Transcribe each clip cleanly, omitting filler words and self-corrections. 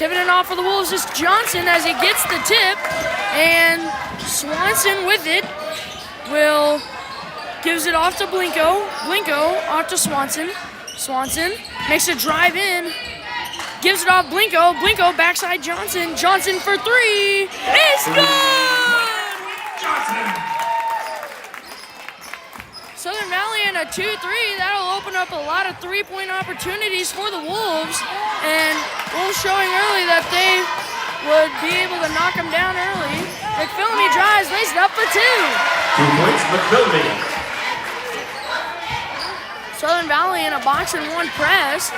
Tipping it off for the Wolves is Johnson as he gets the tip, and Swanson with it gives it off to Blinko. Blinko off to Swanson. Swanson makes a drive in, gives it off Blinko. Blinko backside Johnson. Johnson for three. It's good! Johnson. Southern Valley in a 2-3. That'll open up a lot of three-point opportunities for the Wolves. And Wolves showing early that they would be able to knock them down early. McPhillamy drives, lays it up for 2. 2 points, McPhillamy. Southern Valley in a box and one press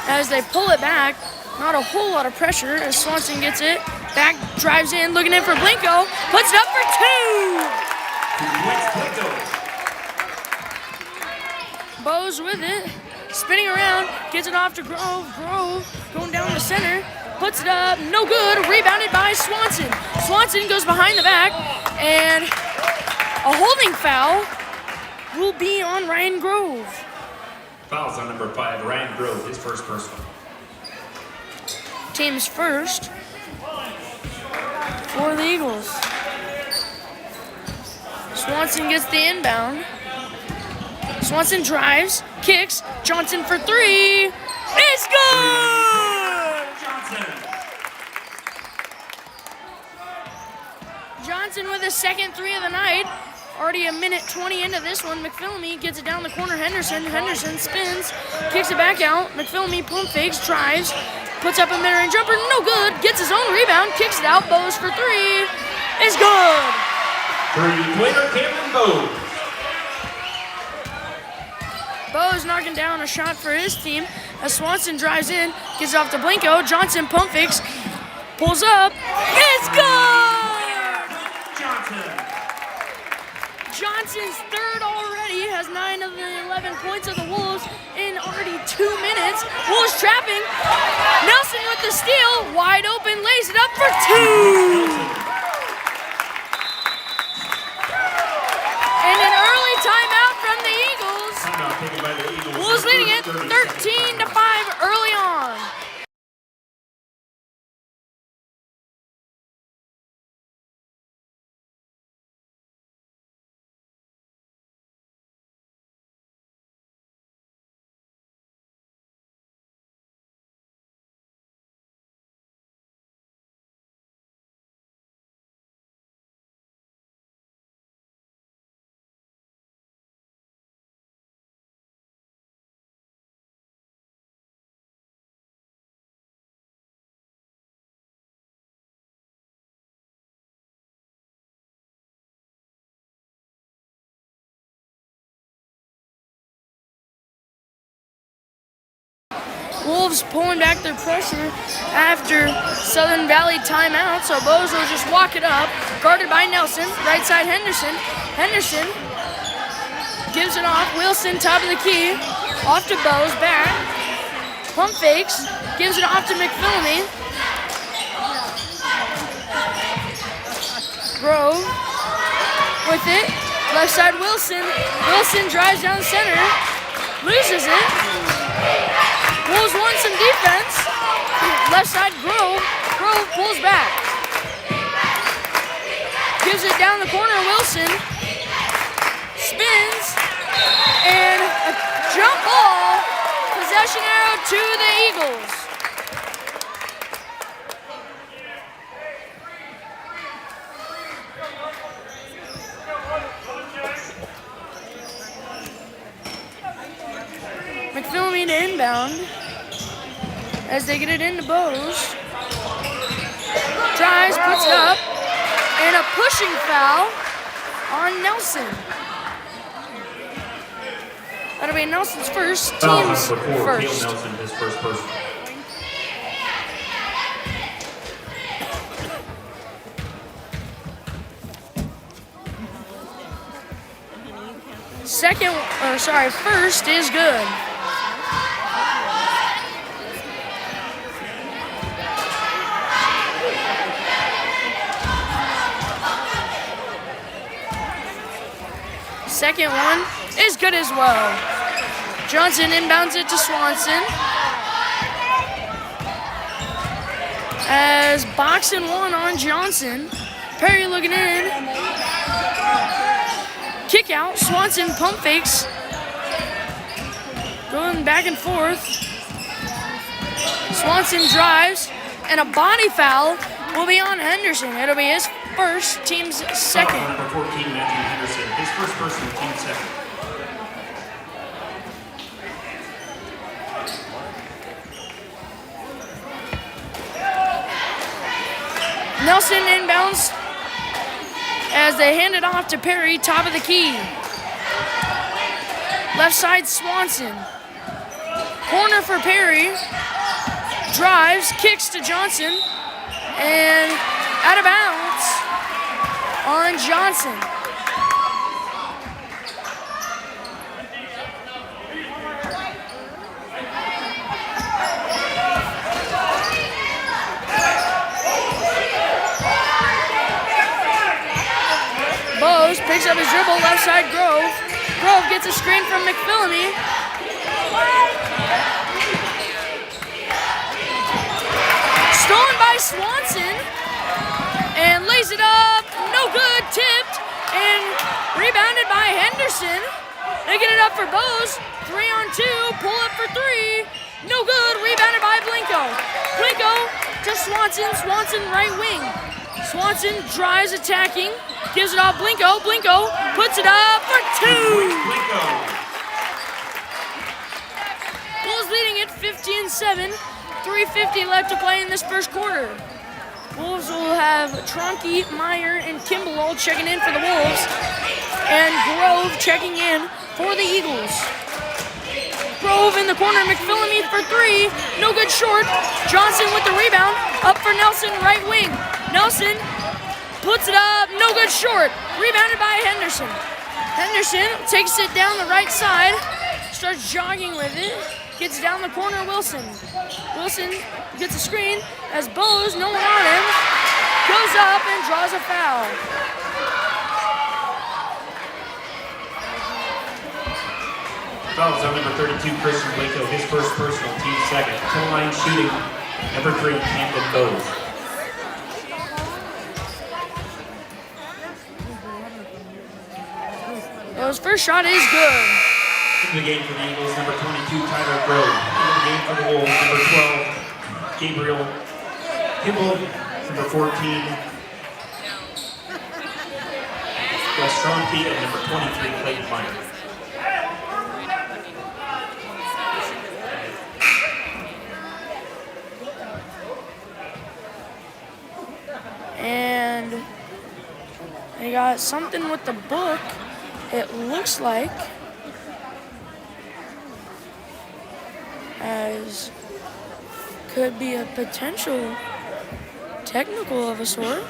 as they pull it back. Not a whole lot of pressure as Swanson gets it. Back, drives in, looking in for Blinko. Puts it up for 2. 2 points, Blinko. Bose with it, spinning around, gets it off to Grove. Grove going down the center, puts it up, no good, rebounded by Swanson. Swanson goes behind the back, and a holding foul will be on Ryan Grove. Fouls on number 5, Ryan Grove, his first personal. Team's first for the Eagles. Swanson gets the inbound. Swanson drives, kicks, Johnson for 3. It's good! Johnson. Johnson with his second 3 of the night. Already a minute 20 into this one. McPhillamy gets it down the corner. Henderson spins, kicks it back out. McPhillamy pump fakes, drives, puts up a mid-range jumper, no good. Gets his own rebound, kicks it out. Bose for 3. It's good! 3-pointer, Cameron Bose. Bose knocking down a shot for his team as Swanson drives in, gets it off to Blinko. Johnson pump fakes, pulls up. It's good! Johnson. Johnson's third already, has 9 of the 11 points of the Wolves in already 2 minutes. Wolves trapping. Nelson with the steal, wide open, lays it up for 2. And an early timeout from the Eagles. Timeout taken by the Eagles. Wolves leading it 13-5 early on. Wolves pulling back their pressure after Southern Valley timeout, so Bose will just walk it up. Guarded by Nelson, right side Henderson. Henderson gives it off. Wilson, top of the key. Off to Bose, back. Pump fakes, gives it off to McPhillamy. Grove with it. Left side Wilson. Wilson drives down the center. Loses it. Wolves won some defense. Left side Grove. Grove pulls back. Gives it down the corner. Wilson spins. And a jump ball. Possession arrow to the Eagles. McPhillamy to inbound as they get it into Bose. Drives, puts it up, and a pushing foul on Nelson. That'll be Nelson's first, team's first. Nelson, his first person. First is good. Second one is good as well. Johnson inbounds it to Swanson. as boxing one on Johnson. Perry looking in. Kick out. Swanson pump fakes. Going back and forth. Swanson drives. And a body foul will be on Henderson. It'll be his first, team's second. Number 14, Matthew Henderson. His first personal, team second. Nelson inbounds as they hand it off to Perry, top of the key. Left side, Swanson. Corner for Perry. Drives, kicks to Johnson, and out of bounds on Johnson. Bose picks up his dribble, left side Grove. Grove gets a screen from McPhillamy. Stolen by Swanson and lays it up, no good, tipped, and rebounded by Henderson. They get it up for Bose, 3-on-2, pull up for three, no good, rebounded by Blinko. Blinko to Swanson, Swanson right wing. Swanson drives attacking, gives it off Blinko, Blinko puts it up for two. Bulls leading at 15-7. 3:50 left to play in this first quarter. Wolves will have Tronky, Meyer, and Kimball all checking in for the Wolves, and Grove checking in for the Eagles. Grove in the corner, McPhillamy for three, no good short. Johnson with the rebound, up for Nelson, right wing. Nelson puts it up, no good short. Rebounded by Henderson. Henderson takes it down the right side, starts jogging with it. Gets down the corner, Wilson. Wilson gets a screen as Bose, no one on him, goes up and draws a foul. Fouls on number 32, Christian Blinko, his first personal, team second. Full line shooting, number 3, Camden Bose. Bose's first shot is good. In the game for the Eagles, number 22, Tyler Grove. In the game for the Wolves, number 12, Gabriel Kimball. Number 14, Wes Tronky, and number 23, Clayton Meyer. And they got something with the book, it looks like. As could be a potential technical of a sort.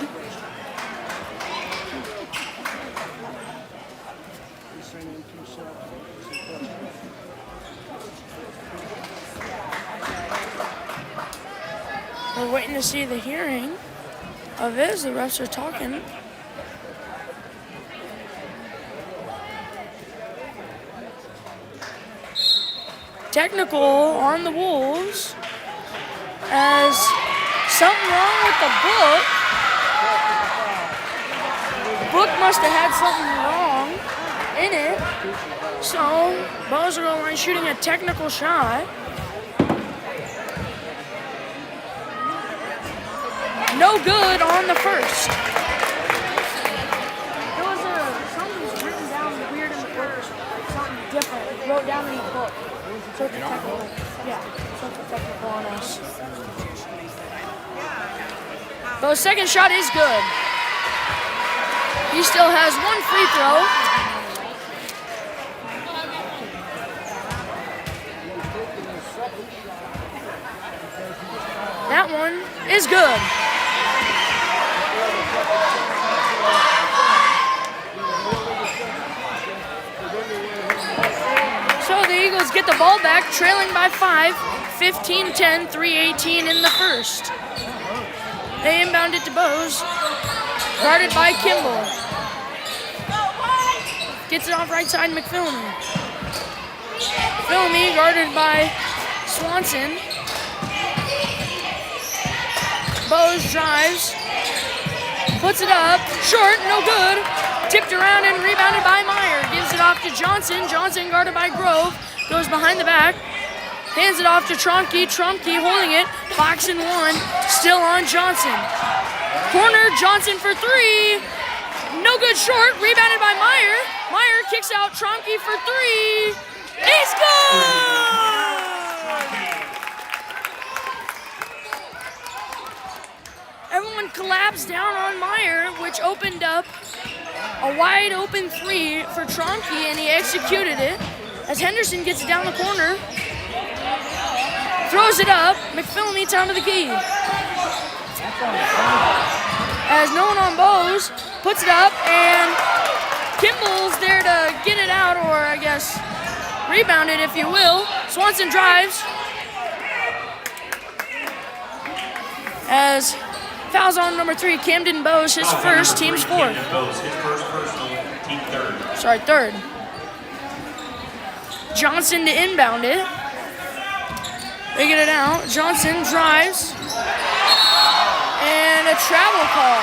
We're waiting to see the hearing of it as the refs are talking. Technical on the Wolves as something wrong with the book. The book must have had something wrong in it. So, Bose are going shooting a technical shot. No good on the first. There was something's written down weird in the first, like something different. It wrote down in the book. So it's technical. Yeah, so it's technical on us. Bo's second shot is good. He still has one free throw. That one is good. So the Eagles get the ball back, trailing by 5, 15-10, 3:18 in the first. They inbound it to Bose, guarded by Kimball. Gets it off right side, McPhillamy. McPhillamy guarded by Swanson. Bose drives. Puts it up. Short, no good. Tipped around and rebounded by Meyer. Gives it off to Johnson. Johnson guarded by Grove. Goes behind the back. Hands it off to Tromke. Tromke holding it. Box and one. Still on Johnson. Corner, Johnson for three. No good short. Rebounded by Meyer. Meyer kicks out Tromke for three. He's good! Everyone collapsed down on Meyer, which opened up a wide open three for Tromke, and he executed it. As Henderson gets it down the corner, throws it up. McPhillamy, top of the key. As no one on Bose, puts it up, and Kimball's there to get it out, or I guess rebound it, if you will. Swanson drives. As fouls on number 3, Camden Bose, his first, team's fourth. Bose, his first personal, team third. Sorry, third. Johnson to inbound it. They get it out. Johnson drives. And a travel call.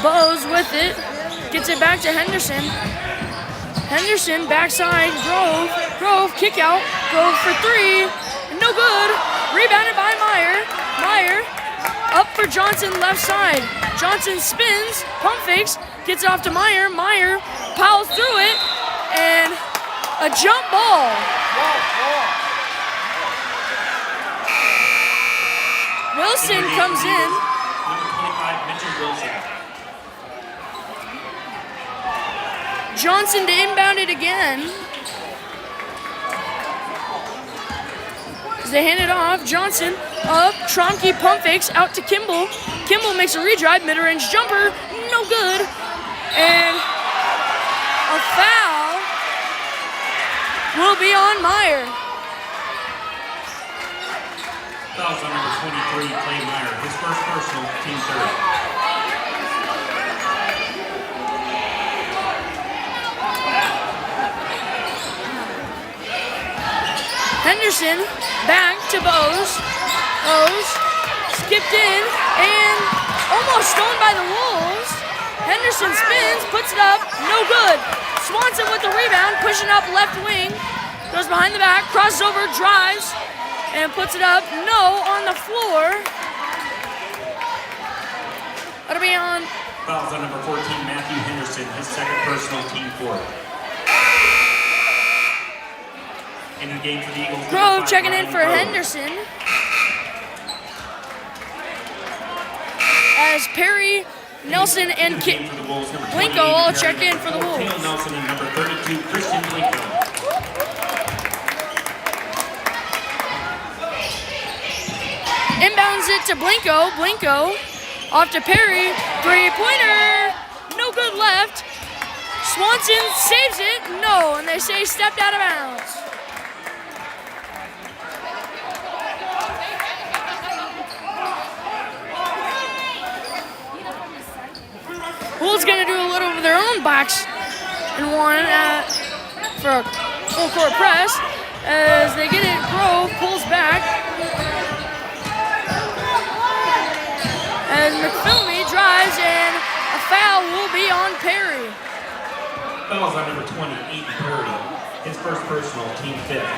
Bose with it. Gets it back to Henderson. Henderson, backside, Grove. Grove, kick out. Grove for three. No good. Rebounded by Meyer. Meyer up for Johnson, left side. Johnson spins, pump fakes, gets it off to Meyer. Meyer piles through it, and a jump ball. Wilson comes in. Number 25, Mitchell Wilson. Johnson to inbound it again. As they hand it off, Johnson up, Tromke pump fakes out to Kimball. Kimball makes a redrive, mid-range jumper, no good. And a foul will be on Meyer. Fouls on number 23, Clay Meyer, his first personal, team third. Henderson back to Bose. Bose skipped in and almost stolen by the Wolves. Henderson spins, puts it up, no good. Swanson with the rebound, pushing up left wing. Goes behind the back, crosses over, drives, and puts it up. No, on the floor. That'll be on. Fouls on number 14, Matthew Henderson, his second personal, team fourth. In the game for the Eagles. Grove checking in for Henderson. As Perry, Nelson, and Blinko all check in for the Wolves. Nelson and number 32, Christian Blinko. Inbounds it to Blinko. Blinko off to Perry. Three-pointer. No good left. Swanson saves it. No, and they say stepped out of bounds. Wolves going to do a little of their own box and one for a full court press. As they get it, Grove pulls back. As McPhillamy drives, and a foul will be on Perry. Fouls on number 20, Aiden Perry, his first personal, team fifth.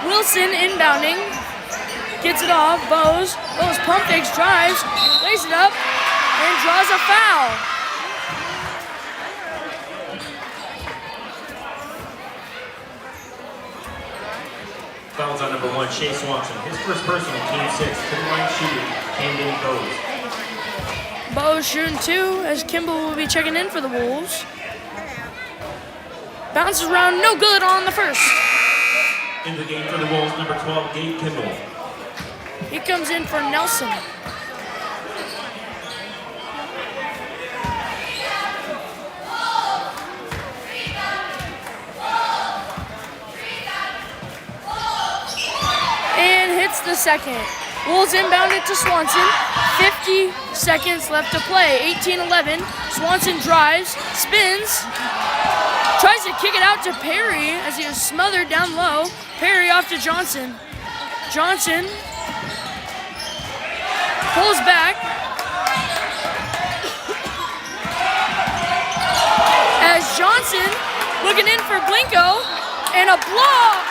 Wilson inbounding. Gets it off, Bose pump fakes, drives, lays it up, and draws a foul. Fouls on number 1, Shea Swanson, his first personal, team six, to the line shooter, Camden Bose. Bose shooting two, as Kimball will be checking in for the Wolves. Bounces around, no good on the first. In the game for the Wolves, number 12, Gabe Kimball. He comes in for Nelson. And hits the second. Wolves inbound it to Swanson. 50 seconds left to play. 18-11. Swanson drives, spins, tries to kick it out to Perry as he was smothered down low. Perry off to Johnson. Johnson pulls back as Johnson looking in for Blinko and a block.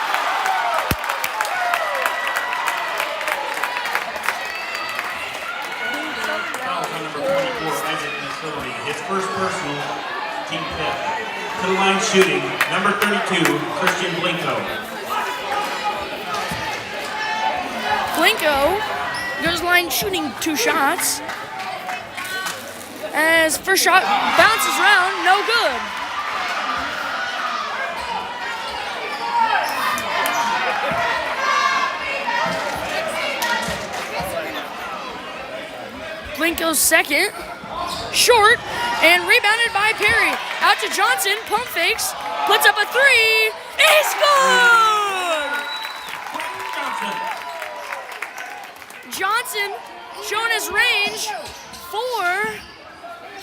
His first personal, team fifth. To the line shooting, number 32, Christian Blinko. Blinko goes line shooting 2 shots. As first shot bounces around, no good. Blinko's second. Short and rebounded by Perry. Out to Johnson, pump fakes, puts up a 3. It's good! Johnson showing his range. 4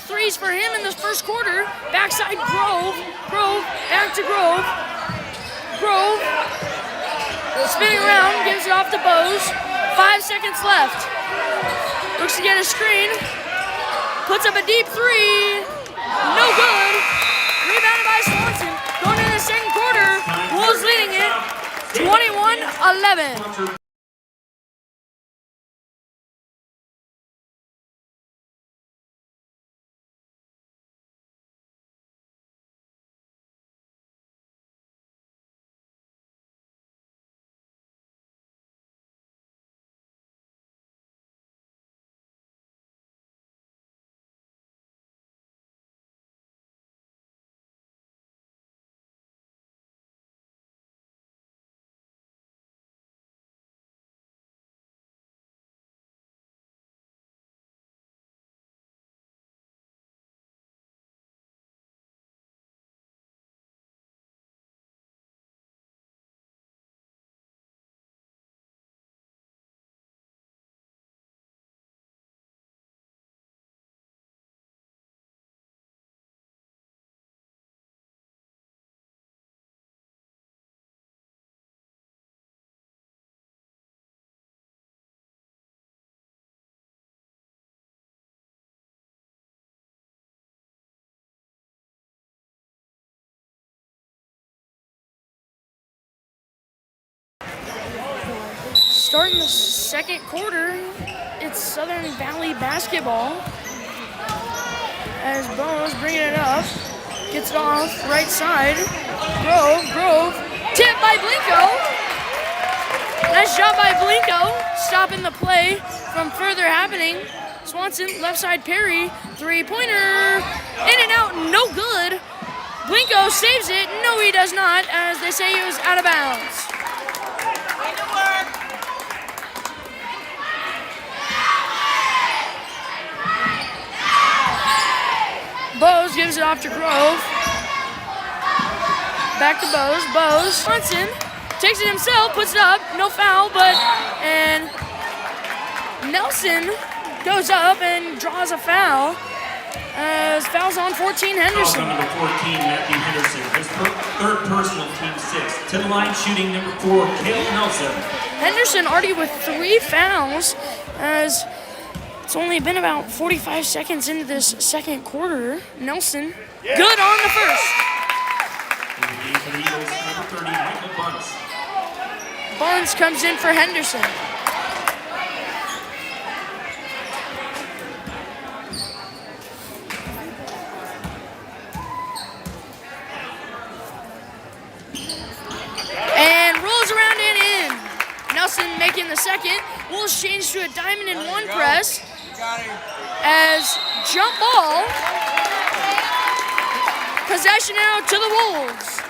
threes for him in this first quarter. Backside Grove. Grove, back to Grove. Grove spinning around, gives it off to Bose. 5 seconds left. Looks to get a screen. Puts up a deep 3. No good. Rebounded by Swanson. Going into the second quarter. Wolves leading it 21-11. Starting the second quarter, it's Southern Valley basketball. As Bones bringing it up, gets it off right side. Grove, tipped by Blinko. Nice job by Blinko, stopping the play from further happening. Swanson, left side Perry, 3-pointer, in and out, no good. Blinko saves it, no he does not, as they say he was out of bounds. Bose gives it off to Grove. Back to Bose. Bose. Swanson takes it himself, puts it up. No foul, and Nelson goes up and draws a foul. As fouls on 14, Henderson. Foul on number 14, Matthew Henderson. His third personal, team 6. To the line shooting number 4, Caleb Nelson. Henderson already with 3 fouls, as it's only been about 45 seconds into this second quarter. Nelson, good on the first. In the game for the Eagles, number 30, Michael Bunce. Bunce comes in for Henderson. And rolls around and in. Nelson making the second. Wolves change to a diamond in 1 press. As jump ball, possession now to the Wolves.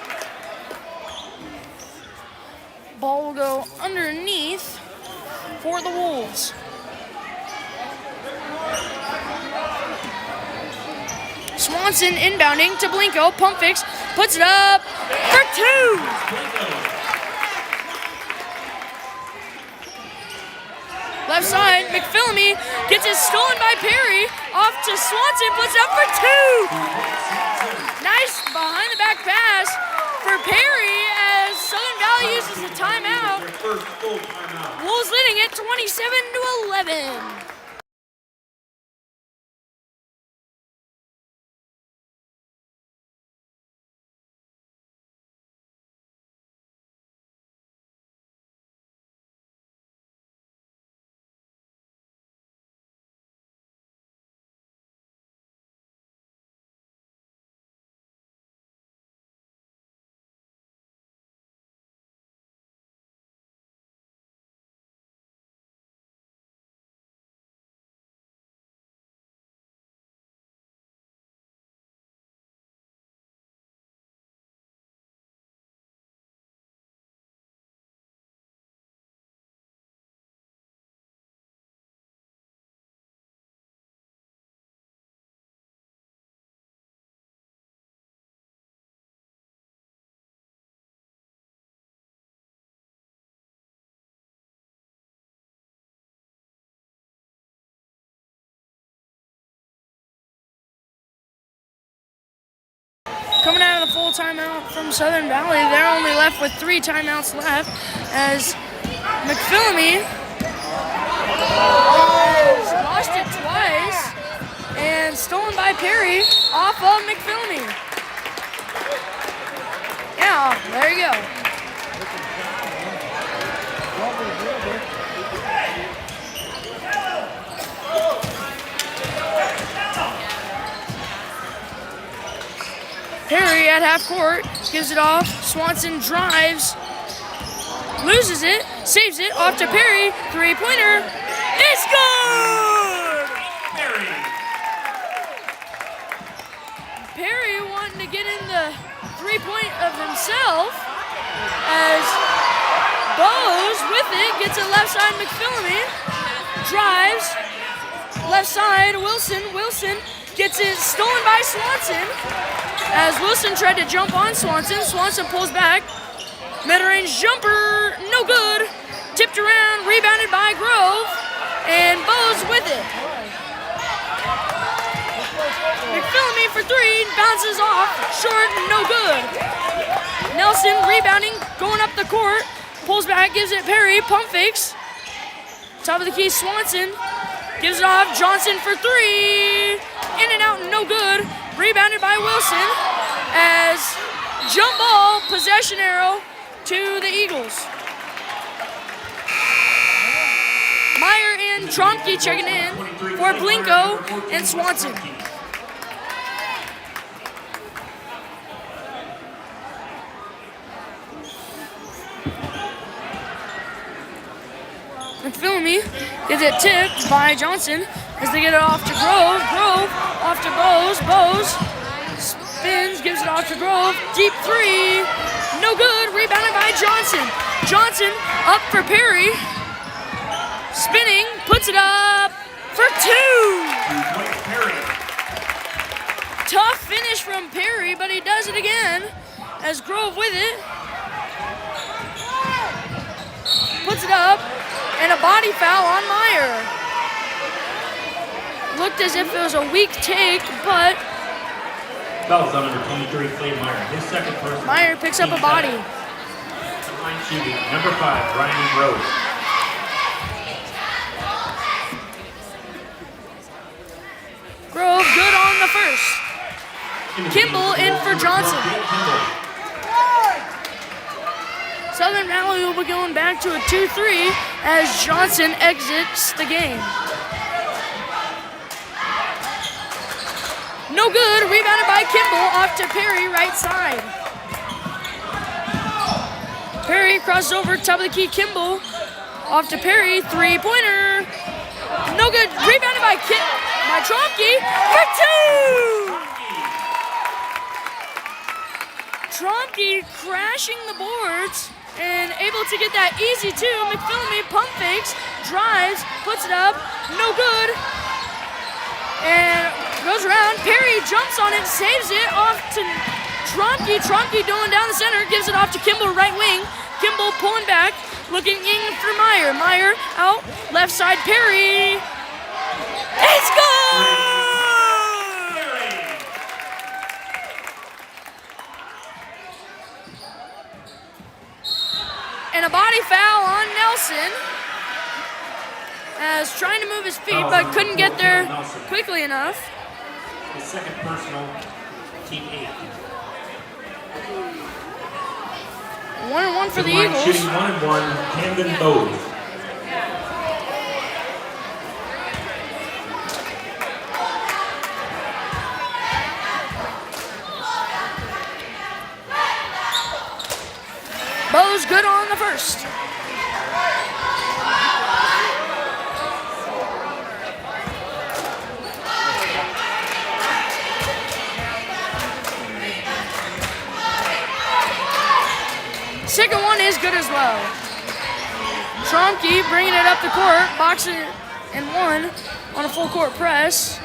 Ball will go underneath for the Wolves. Swanson inbounding to Blinko, pump fakes, puts it up for 2. Left left side. McPhillamy gets it stolen by Perry. Off to Swanson, puts it up for 2. Nice behind the back pass for Perry as Southern Valley uses the timeout. Wolves leading it 27-11. Coming out of the full timeout from Southern Valley, they're only left with 3 timeouts left as McPhillamy has lost it twice and stolen by Perry off of McPhillamy. Yeah, there you go. Perry at half court, gives it off. Swanson drives, loses it, saves it, off to Perry. 3-pointer, it's good! Perry wanting to get in the 3-point of himself as Bose with it, gets it left side McPhillamy, drives, left side Wilson gets it stolen by Swanson. As Wilson tried to jump on Swanson, Swanson pulls back. Mid-range jumper, no good. Tipped around, rebounded by Grove, and Bose with it. McPhillamy for 3, bounces off, short, no good. Nelson rebounding, going up the court, pulls back, gives it Perry, pump fakes. Top of the key, Swanson gives it off, Johnson for 3. In and out, no good. Rebounded by Wilson as jump ball, possession arrow to the Eagles. Meyer and Tromke checking in for Blinko and Swanson. McPhillamy gets it tipped by Johnson as they get it off to Grove. Grove off to Bose. Bose spins, gives it off to Grove. Deep 3, no good. Rebounded by Johnson. Johnson up for Perry. Spinning, puts it up for 2. Tough finish from Perry, but he does it again as Grove with it. Puts it up. And a body foul on Meyer. Looked as if it was a weak take, but Foul's on number 23, Clay Meyer. His second person. Meyer picks up a body. Line shooting, number 5, Ryan Rose. Grove good on the first. Kimball in for Johnson. Southern Valley will be going back to a 2-3 as Johnson exits the game. No good, rebounded by Kimball, off to Perry, right side. Perry crosses over, top of the key, Kimball, off to Perry, 3-pointer. No good, rebounded by Tromke for 2! Tromke crashing the boards and able to get that easy 2. McPhillamy pump fakes, drives, puts it up, no good. And goes around, Perry jumps on it, saves it, off to Tromke. Tromke going down the center, gives it off to Kimball, right wing. Kimball pulling back, looking in for Meyer. Meyer out, left side, Perry. It's good! And a body foul on Nelson. As trying to move his feet, but couldn't get there quickly enough. His second personal, team 8. 1-1 for the Line Eagles. shooting 1-1, Camden Bowes. Bowes good on the first. Second one is good as well. Tromke bringing it up the court, boxing and one on a full court press.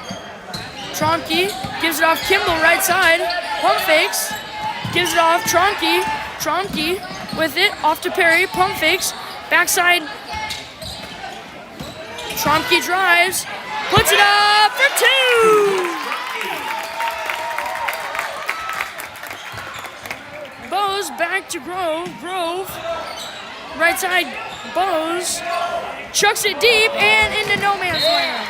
Tromke gives it off Kimball right side, pump fakes, gives it off Tromke. Tromke with it off to Perry, pump fakes, backside. Tromke drives, puts it up for two. Bowes back to Grove. Grove, right side, Bowes chucks it deep and into no man's land.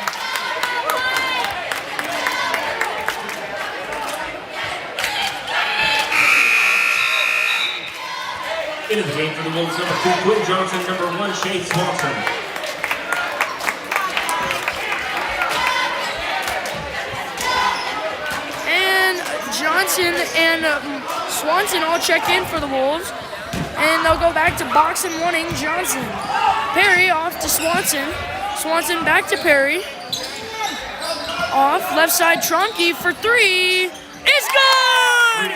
Into the game for the Wolves, number 2, Quinn Johnson, number 1, Shea Swanson. And Johnson and Swanson all check in for the Wolves. And they'll go back to box and wanting Johnson. Perry off to Swanson. Swanson back to Perry. Off, left side, Tromke for three. It's good!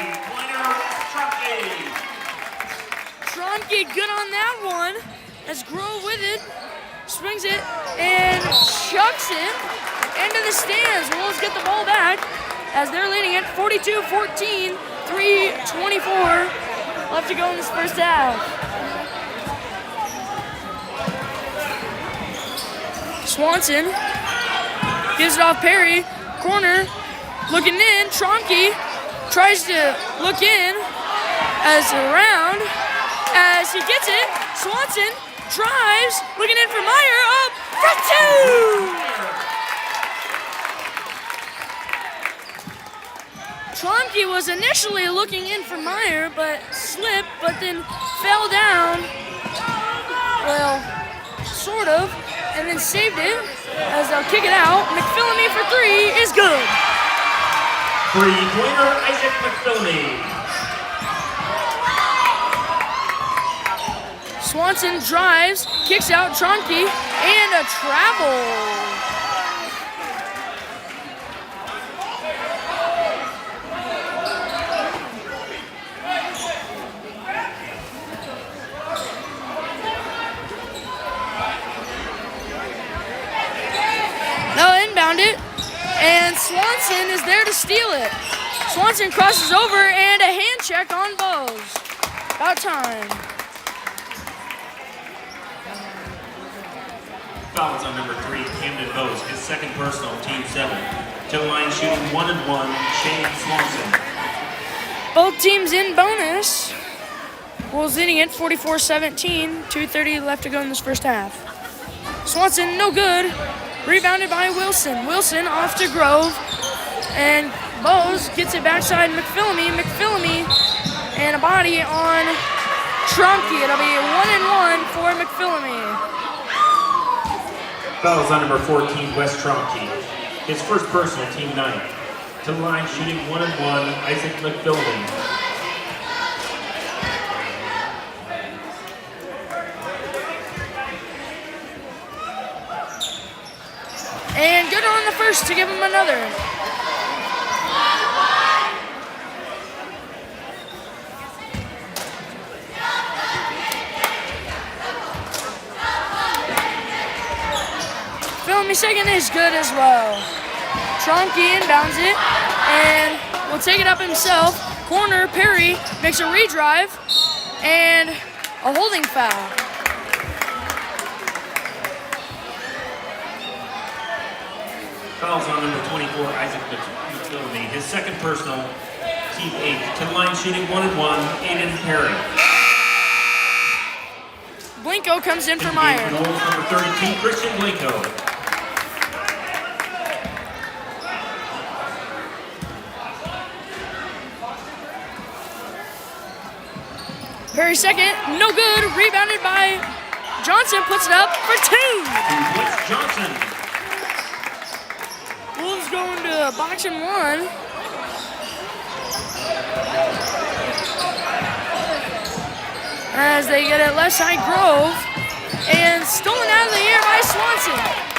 Tromke good on that one. As Grove with it, swings it, and chucks it into the stands. Wolves get the ball back as they're leading it 42-14, 3:24 left to go in this first half. Swanson gives it off Perry, corner, looking in, Tromke tries to look in as around, as he gets it, Swanson drives, looking in for Meyer, up for two! Tromke was initially looking in for Meyer, but slipped, but then fell down, well, sort of, and then saved it as they'll kick it out. McPhillamy for three is good. Three-pointer, Isaac McPhillamy. Swanson drives, kicks out Tromke, and a travel. They'll inbound it, and Swanson is there to steal it. Swanson crosses over, and a hand check on Bowes. About time. Fouls on number 3, Camden Bowes, his second personal, team 7. To the line shooting 1-1, Shane Swanson. Both teams in bonus. Wolves leading it 44-17, 2:30 left to go in this first half. Swanson, no good. Rebounded by Wilson. Wilson off to Grove. And Bowes gets it backside McPhillamy. McPhillamy and a body on Tromke. It'll be 1-1 for McPhillamy. Fouls on number 14, Wes Tromke. His first personal, team 9. To the line shooting 1-1, Isaac McPhillamy. And good on the first to give him another. Phillamy second is good as well. Tromke inbounds it and will take it up himself. Corner, Perry makes a redrive and a holding foul. Fouls on number 24, Isaac McPhillamy. His second personal, team 8. To the line shooting 1-1, Aiden Perry. Blinko comes in for For Meyer. goals, number 32, Christian Blinko. Perry second, no good. Rebounded by Johnson, puts it up for 2. Blitz Johnson. Wolves going to box and 1. As they get it left side, Grove. And stolen out of the air by Swanson.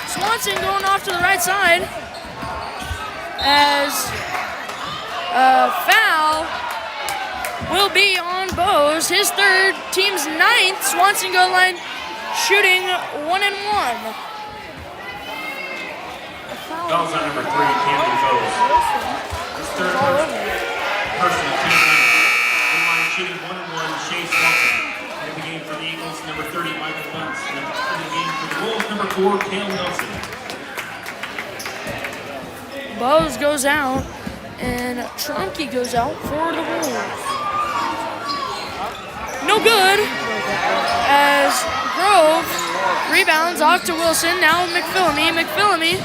Swanson going off to the right side. As a foul will be on Bose. His third, team's 9th. Swanson goal line shooting 1-1. Fouls on number 3, Camden Bose. His third personal, team 9. In line shooting 1-1, Shea Swanson. In the game for the Eagles, number 30, Michael Bunce. And in the game for the Wolves, number 4, Cale Nelson. Bose goes out, and Trunky goes out for the Wolves. No good, as Grove rebounds off to Wilson. Now McPhillamy,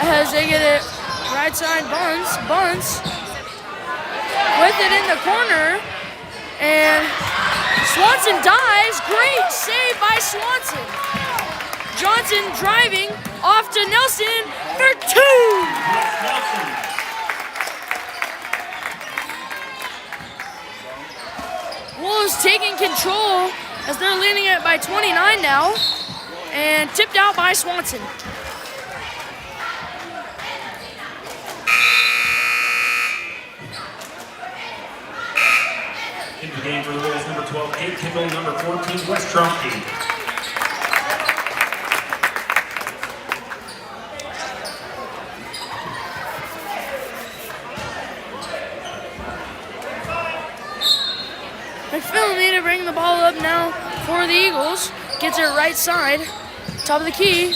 as they get it right side, Bunce with it in the corner, and Swanson dives. Great save by Swanson. Johnson driving off to Nelson for 2. Nelson. Wolves taking control as they're leading it by 29 now, and tipped out by Swanson. In the game for the Wolves, number 12, Kate Kimball, number 14, Wes Tromke. McPhillamy to bring the ball up now for the Eagles. Gets it right side, top of the key,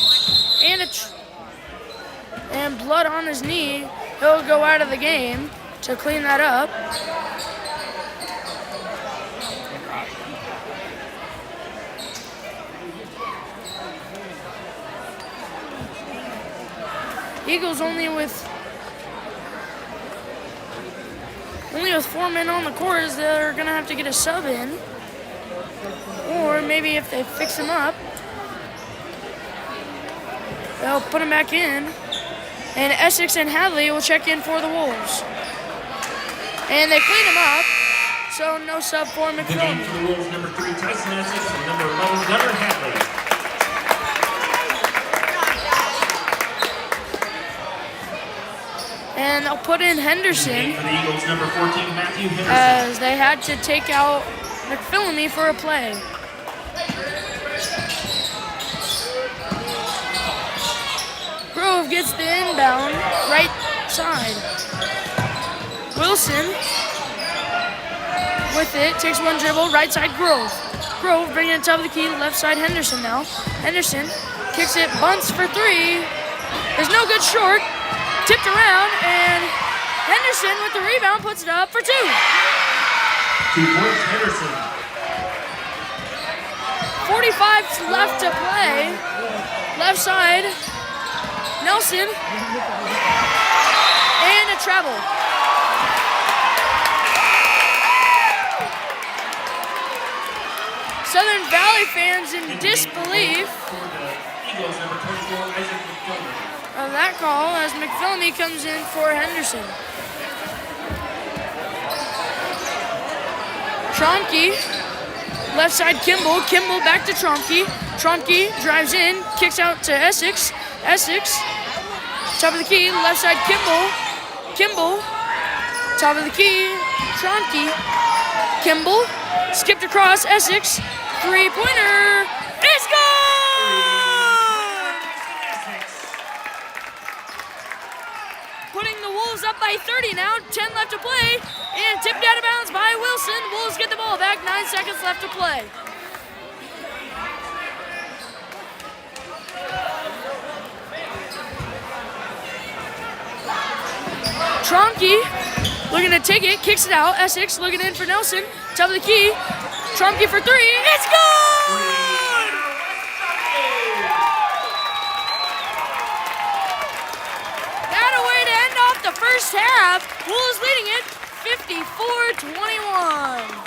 and blood on his knee. He'll go out of the game to clean that up. Eagles only with 4 men on the court, is they're gonna have to get a sub in, or maybe if they fix him up, they'll put him back in. And Essex and Hadley will check in for the Wolves, and they clean him up, so no sub for The game McPhillamy. for the Wolves, number 3, Tyson Essex, and number 11, Gunnar Hadley. And they'll put in Henderson, For the Eagles, number 14, Matthew Henderson. as they had to take out McPhillamy for a play. Grove gets the inbound, right side. Wilson with it, takes one dribble, right side Grove. Grove bringing it top of the key, left side Henderson now. Henderson kicks it, bunts for 3. There's no good short. Tipped around, and Henderson with the rebound puts it up for 2. 2 points, Henderson. 45 left to play. Left side, Nelson, and a travel. Southern Valley fans in disbelief For the Eagles, number 24, Isaac McPhillamy. of that call as McPhillamy comes in for Henderson. Tromke, left side Kimball back to Tromke. Tromke drives in, kicks out to Essex. Essex, top of the key, left side Kimball, top of the key, Tromke. Kimball, skipped across Essex, 3-pointer, it's good! Putting the Wolves Eagles up by 30 now. 10 left to play. And tipped out of bounds by Wilson. Wolves get the ball back. 9 seconds left to play. Tromke looking to take it, kicks it out. Essex looking in for Nelson. Top of the key. Tromke for 3. It's good! That a way to end off the first half. Wolves leading it 54-21.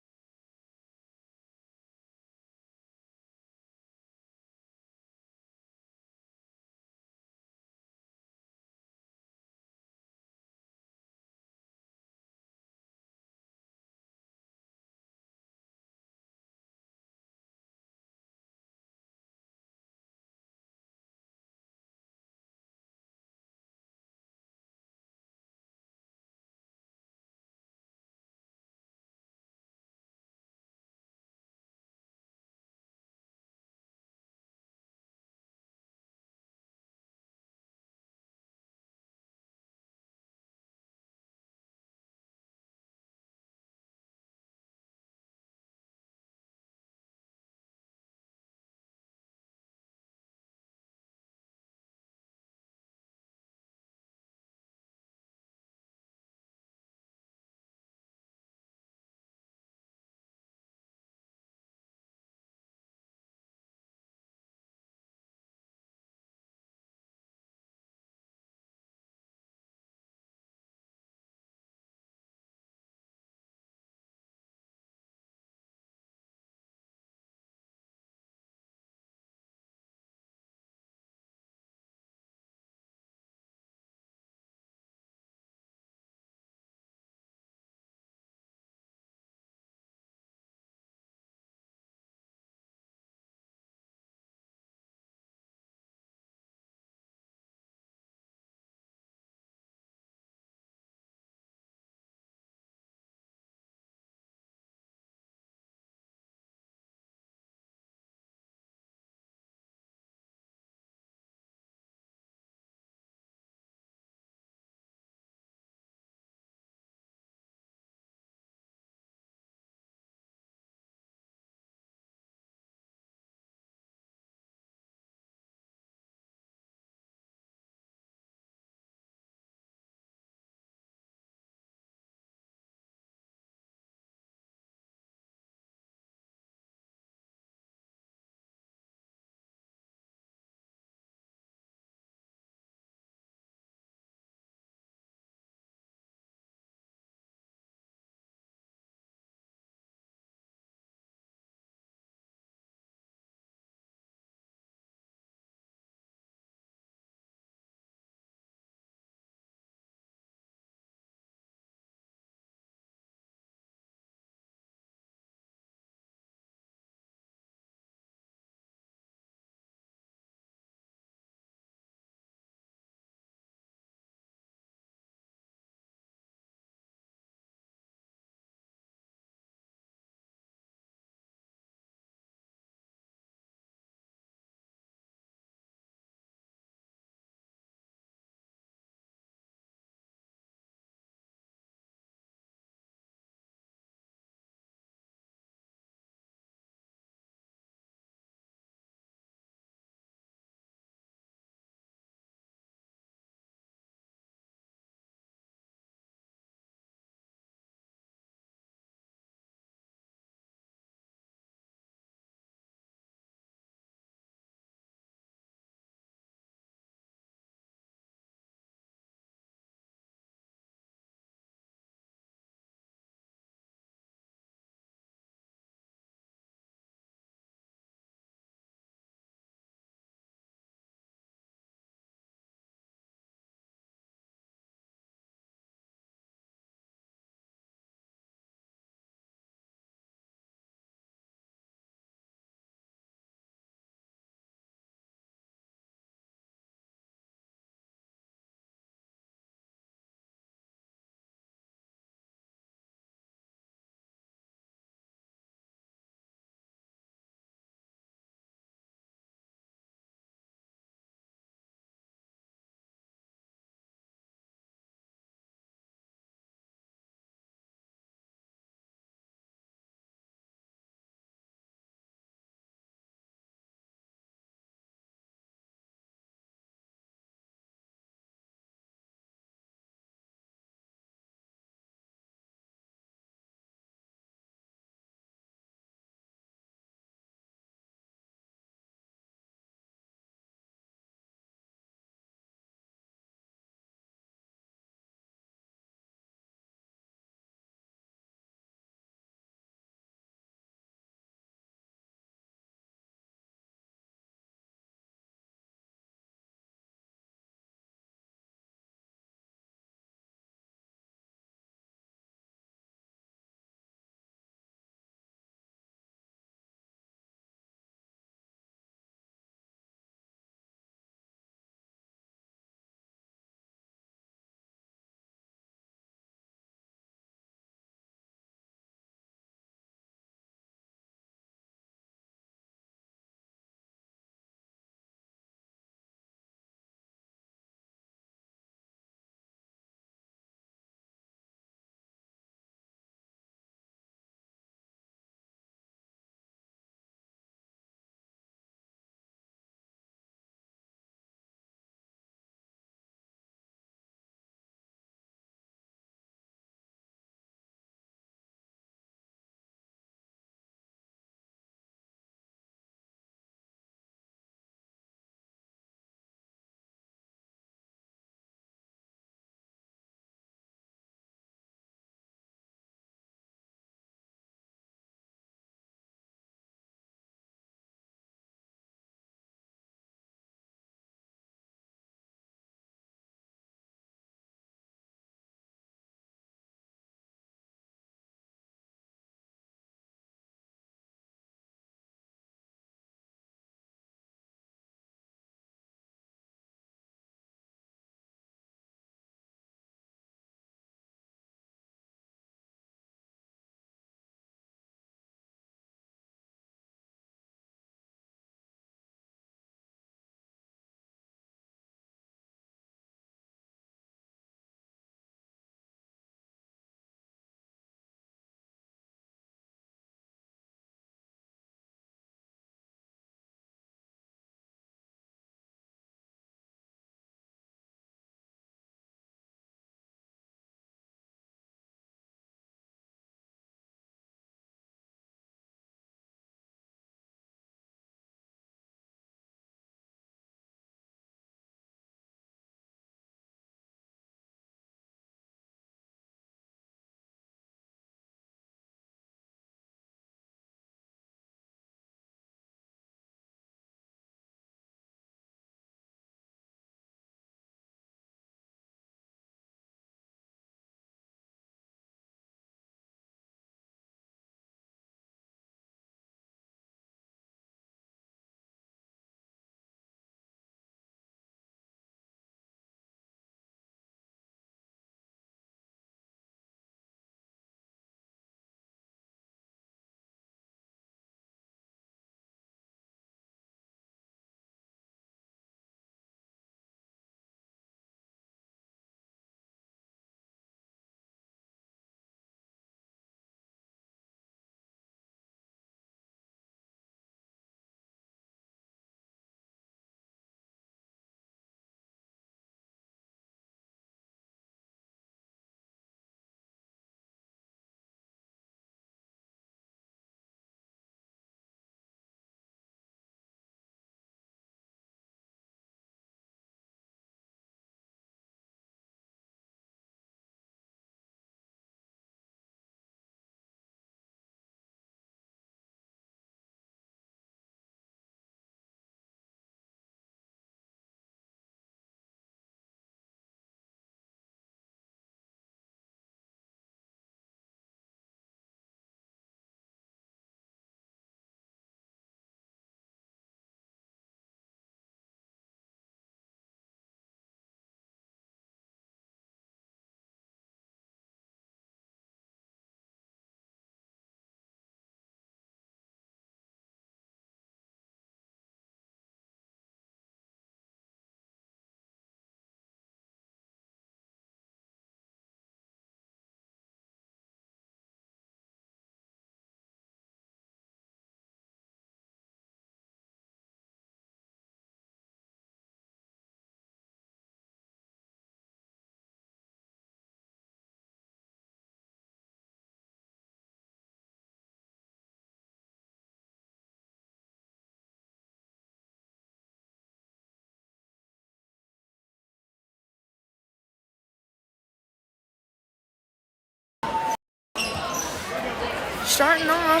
starting off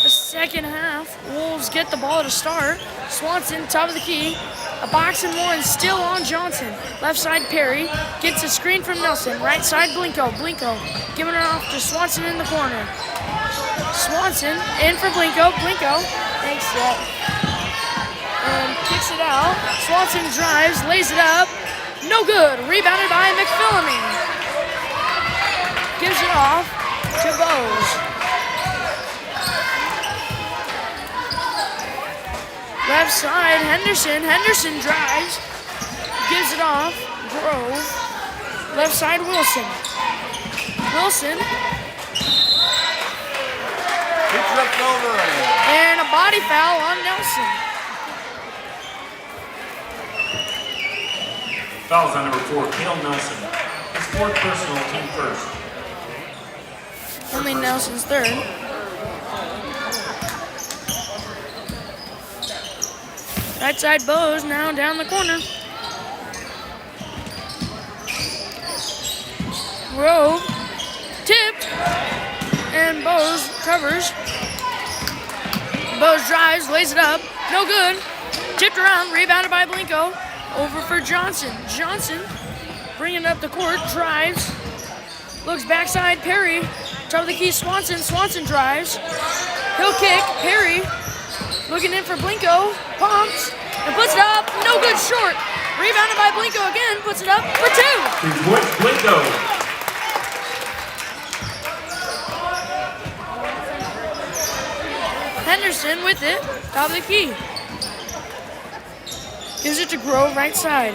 the second half. Wolves get the ball to start. Swanson, top of the key. A boxing one still on Johnson. Left side, Perry. Gets a screen from Nelson. Right side, Blinko. Blinko giving it off to Swanson in the corner. Swanson in for Blinko. Blinko takes that and kicks it out. Swanson drives, lays it up. No good. Rebounded by McPhillamy. Gives it off to Bose. Left side, Henderson. Henderson drives. Gives it off. Grove. Left side, Wilson. Wilson. And a body foul on Nelson. Fouls on number 4, Cale Nelson. His fourth personal, team first. Only Nelson's third. Right side, Bose now down the corner. Grove tipped, and Bose covers. Bose drives, lays it up, no good. Tipped around, rebounded by Blinko. Over for Johnson. Johnson bringing it up the court, drives, looks backside, Perry. Top of the key, Swanson. Swanson drives. He'll kick. Perry looking in for Blinko. Pumps and puts it up. No good, short. Rebounded by Blinko again. Puts it up for 2. 2 points, Blinko. Henderson with it. Top of the key. Gives it to Grove, right side.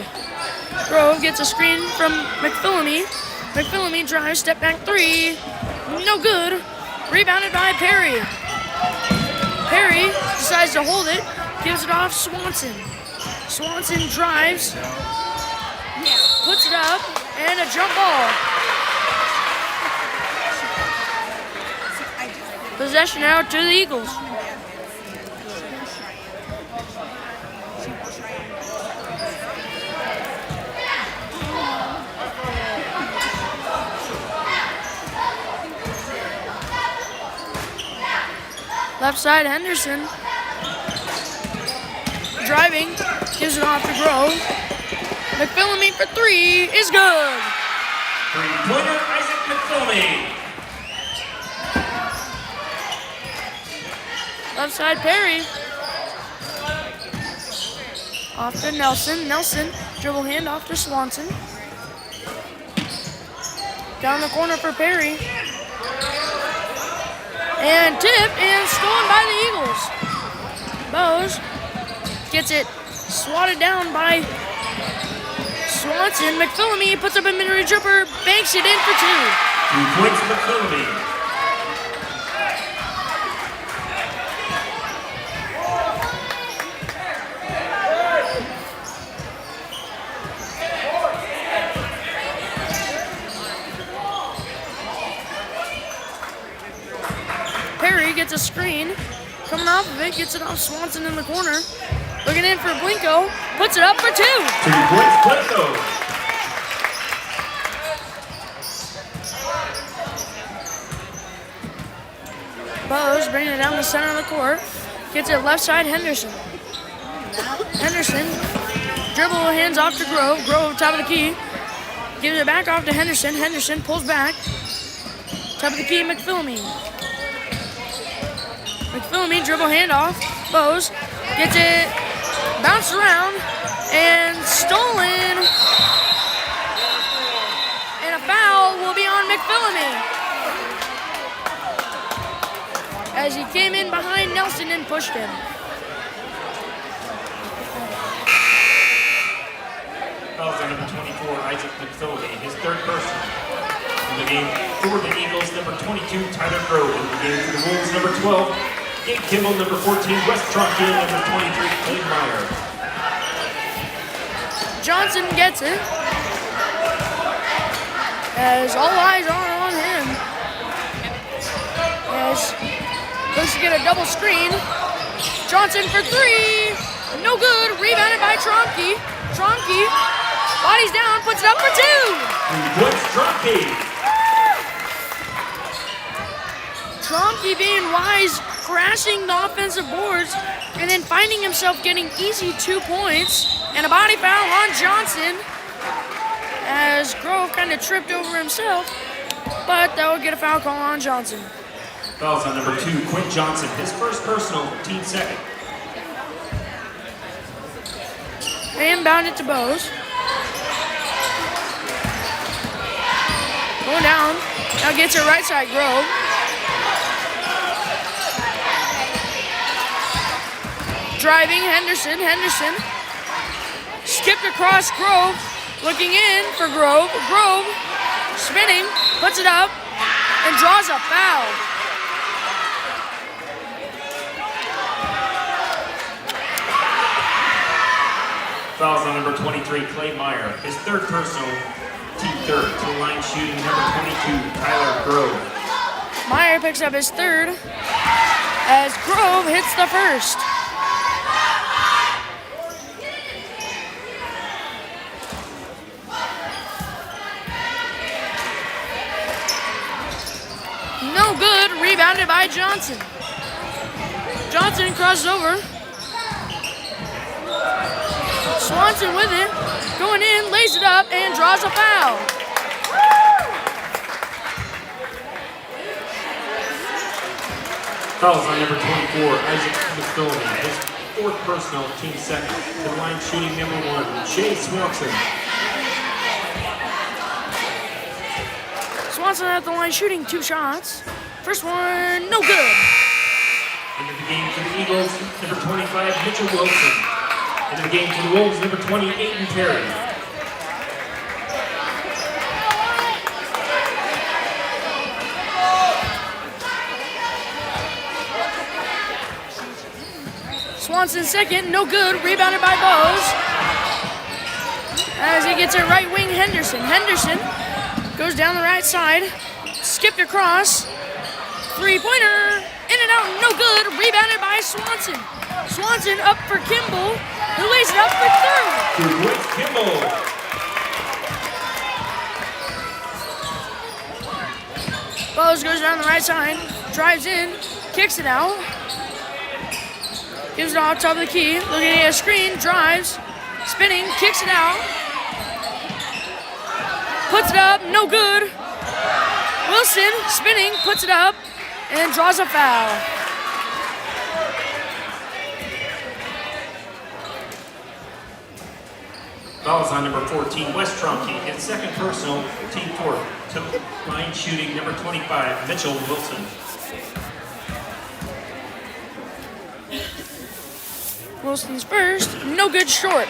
Grove gets a screen from McPhillamy. McPhillamy drives, step back 3. No good. Rebounded by Perry. Perry decides to hold it. Gives it off Swanson. Swanson drives. Puts it up. And a jump ball. Possession out to the Eagles. Left side, Henderson. Driving, gives it off to Grove. McPhillamy for 3 is good. 3-pointer, Isaac McPhillamy. Left side, Perry. Off to Nelson. Nelson, dribble hand off to Swanson. Down the corner for Perry. And tipped and stolen by the Eagles. Bose gets it swatted down by Swanson. McPhillamy puts up a mid-range jumper, banks it in for 2. 2 points, McPhillamy. Perry gets a screen. Coming off of it, gets it off Swanson in the corner. Looking in for Blinko. Puts it up for 2. 2 points, Blinko. Bose bringing it down the center of the court. Gets it left side, Henderson. Henderson. Dribble hands off to Grove. Grove, top of the key. Gives it back off to Henderson. Henderson pulls back. Top of the key, McPhillamy. McPhillamy, dribble handoff. Bose gets it, bounced around, and stolen. And a foul will be on McPhillamy, as he came in behind Nelson and pushed him. Fouls on number 24, Isaac McPhillamy, his third person. In the game for the Eagles, number 22, Tyler Grove. In the game for the Wolves, number 12, Gabe Kimball, number 14, Wes Tronky, number 23, Clayton Meyer. Johnson gets it, as all eyes are on him. As looks to get a double screen. Johnson for 3, no good. Rebounded by Tronky. Tronky bodies down, puts it up for 2. 3 points, Tronky. Chomsky being wise, crashing the offensive boards, and then finding himself getting easy 2 points. And a body foul on Johnson as Grove kind of tripped over himself, but that will get a foul call on Johnson. Fouls on number 2, Quinn Johnson. His first personal, team second. They inbound it to Bose. Going down. Now gets it right side, Grove. Driving, Henderson. Skipped across Grove. Looking in for Grove. Grove spinning, puts it up, and draws a foul. Fouls on number 23, Clay Meyer. His third personal, team third. To the line shooting number 22, Tyler Grove. Meyer picks up his third as Grove hits the first. No good, rebounded by Johnson. Johnson crosses over. Swanson with it, going in, lays it up, and draws a foul. Fouls on number 24, Isaac McDonald. His fourth personal, team second. To the line shooting number 1, Jay Swanson. Swanson at the line shooting 2 shots. First one, no good. Into the game for the Eagles, number 25, Mitchell Wilson. Into the game for the Wolves, number 20, Aiden Terry. Swanson second, no good, rebounded by Bose. As he gets it right wing, Henderson. Henderson goes down the right side, skipped across, 3-pointer, in and out, no good, rebounded by Swanson. Swanson up for Kimball, who lays it up for third. To Wade Kimball. Bose goes down the right side, drives in, kicks it out, gives it off top of the key, looking at a screen, drives, spinning, kicks it out, puts it up, no good. Wilson spinning, puts it up, and draws a foul. Fouls on number 14, Wes Tromke. His second personal, team fourth. To line shooting number 25, Mitchell Wilson. Wilson's first, no good, short.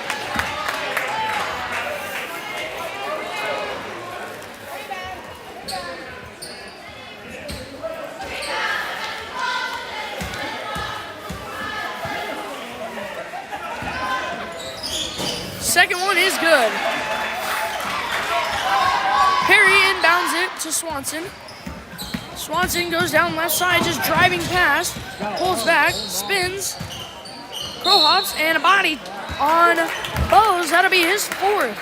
Second one is good. Perry inbounds it to Swanson. Swanson goes down left side, just driving past, pulls back, spins, crow hops, and a body on Bose. That'll be his fourth.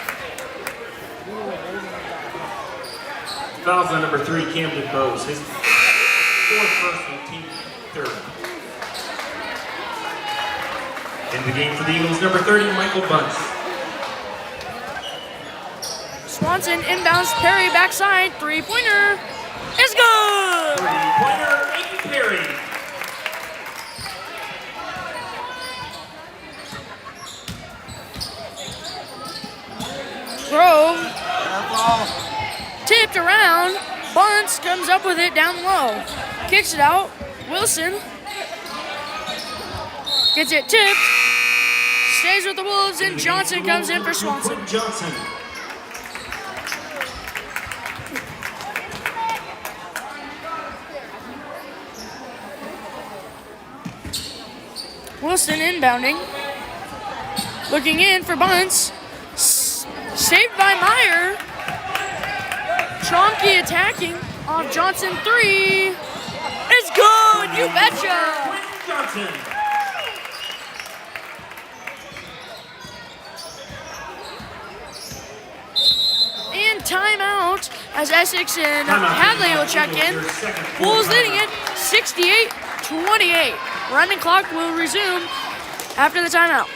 Fouls on number 3, Camden Bose. His fourth personal, team third. In the game for the Eagles, number 30, Michael Bunce. Swanson inbounds, Perry backside, 3-pointer, is good! 3-pointer, Aiden Perry. Grove tipped around, Bunce comes up with it down low, kicks it out, Wilson gets it tipped, stays with the Wolves, and Johnson comes in for Swanson. Johnson. Wilson inbounding, looking in for Bunce, saved by Meyer. Chomke attacking off Johnson, 3. It's good, you betcha. Johnson. And timeout as Essex and Hadley will check in. Wolves leading it 68-28. Running clock will resume after the timeout.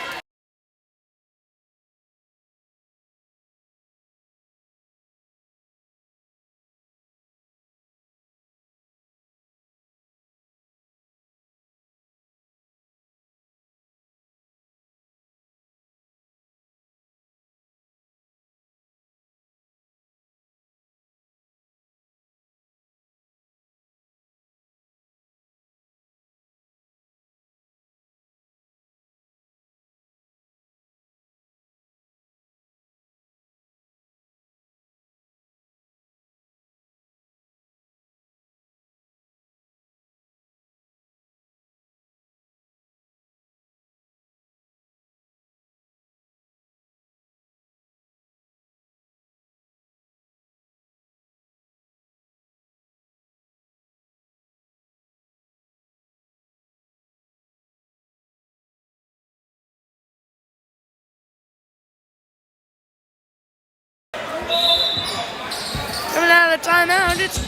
Coming out of the timeout, it's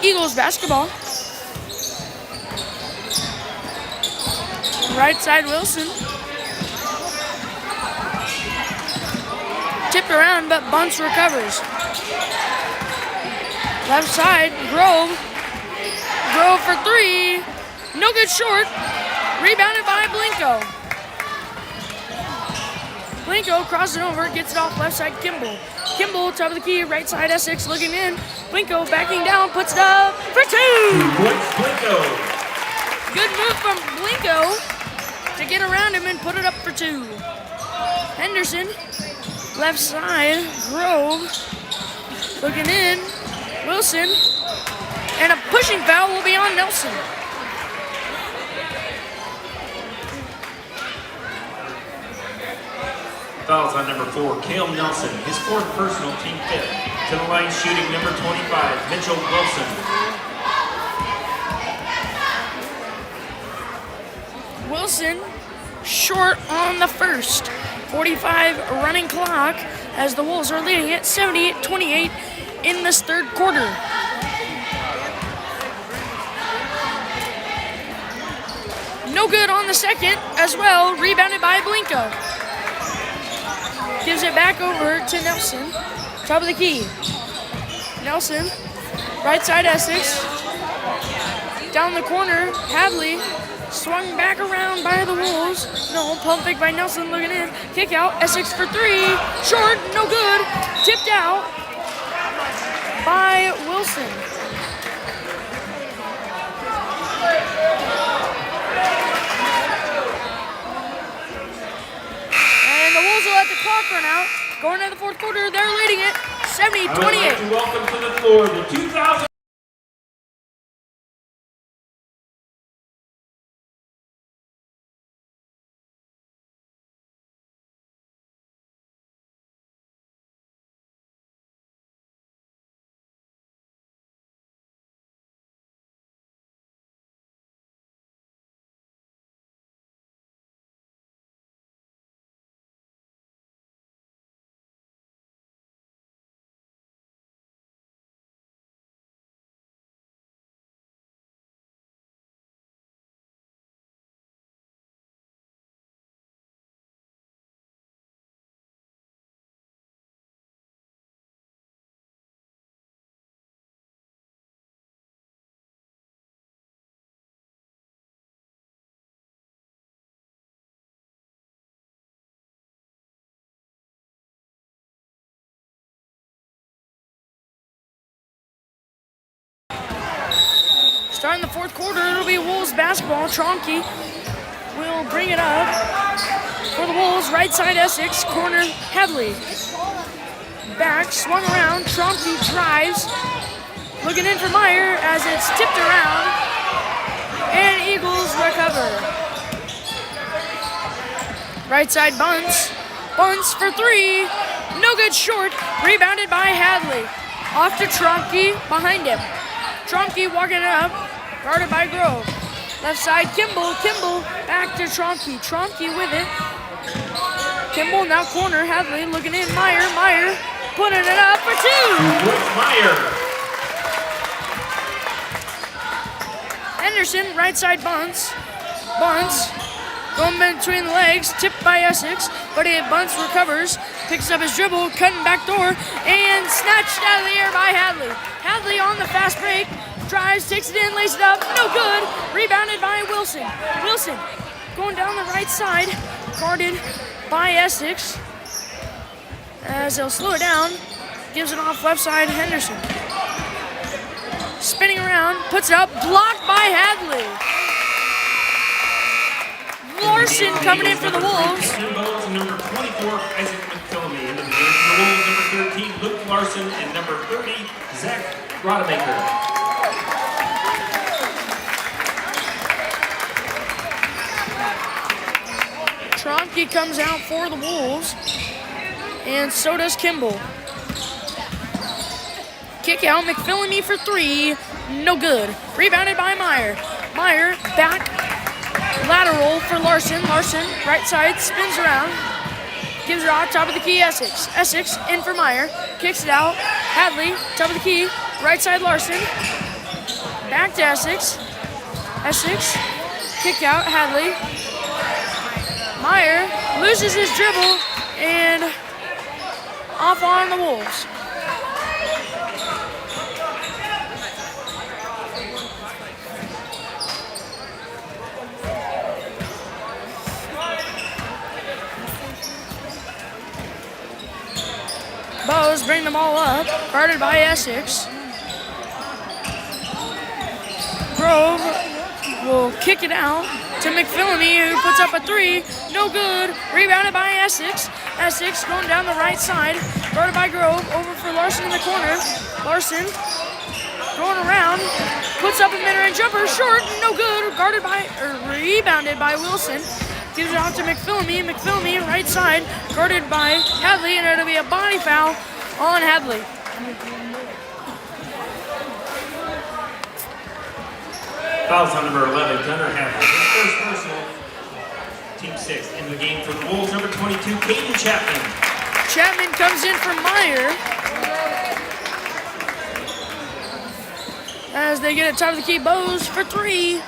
Eagles basketball. Right side, Wilson. Tipped around, but Bunce recovers. Left side, Grove. Grove for three. No good short. Rebounded by Blinko. Blinko crosses it over, gets it off left side, Kimball. Kimball, top of the key, right side, Essex looking in. Blinko backing down, puts it up for two. Good move from Blinko to get around him and put it up for two. Henderson, left side, Grove, looking in. Wilson, and a pushing foul will be on Nelson. Fouls on number 4, Cale Nelson, his 4th personal, team 5th. To the line shooting number 25, Mitchell Wilson. Wilson short on the first. 45 running clock as the Wolves are leading it 78-28 in this third quarter. No good on the second as well, rebounded by Blinko. Gives it back over to Nelson. Top of the key. Nelson, right side Essex. Down the corner, Hadley. Swung back around by the Wolves. No, pump fake by Nelson looking in. Kick out, Essex for three. Short, no good. Tipped out by Wilson. And the Wolves will let the clock run out. Going into the fourth quarter, they're leading it 70-28. I would like to welcome to the floor the 2000. Starting the fourth quarter, it'll be Wolves basketball. Tronky will bring it up for the Wolves. Right side Essex, corner Hadley. Back, swung around, Tronky drives. Looking in for Meyer as it's tipped around. And Eagles recover. Right side Bunce. Bunce for three. No good short. Rebounded by Hadley. Off to Tronky, behind him. Tronky walking it up, guarded by Grove. Left side, Kimball. Kimball back to Tronky. Tronky with it. Kimball now corner. Hadley looking in. Meyer. Meyer putting it up for two. Meyer. Henderson, right side bunts. Going between the legs, tipped by Essex, but he bunts, recovers, picks up his dribble, cutting back door, and snatched out of the air by Hadley. Hadley on the fast break, drives, takes it in, lays it up, no good. Rebounded by Wilson. Wilson going down the right side, guarded by Essex. As he'll slow it down, gives it off left side, Henderson. Spinning around, puts it up, blocked by Hadley. Larson coming in for the Wolves. Number 24, Isaac McPhillamy. Into the game for the Wolves, number 13, Luke Larson, and number 30, Zach Rodemaker. Tronke comes out for the Wolves, and so does Kimball. Kick out, McPhillamy for three, no good. Rebounded by Meyer. Meyer back. Lateral for Larson. Larson, right side, spins around. Gives it out, top of the key, Essex. Essex, in for Meyer. Kicks it out. Hadley, top of the key. Right side, Larson. Back to Essex. Essex, kick out, Hadley. Meyer loses his dribble and off on the Wolves. Bows bring the ball up, guarded by Essex. Grove will kick it out to McPhillamy, who puts up a three, no good. Rebounded by Essex. Essex going down the right side, guarded by Grove, over for Larson in the corner. Larson going around, puts up a mid-range jumper, short, no good. Rebounded by Wilson. Gives it off to McPhillamy. McPhillamy, right side, guarded by Hadley, and it'll be a body foul on Hadley. Fouls on number 11, Gunnar Hadley. His first personal, team 6. In the game for the Wolves, number 22, Caden Chapman. Chapman comes in for Meyer. As they get it top of the key, Bose for three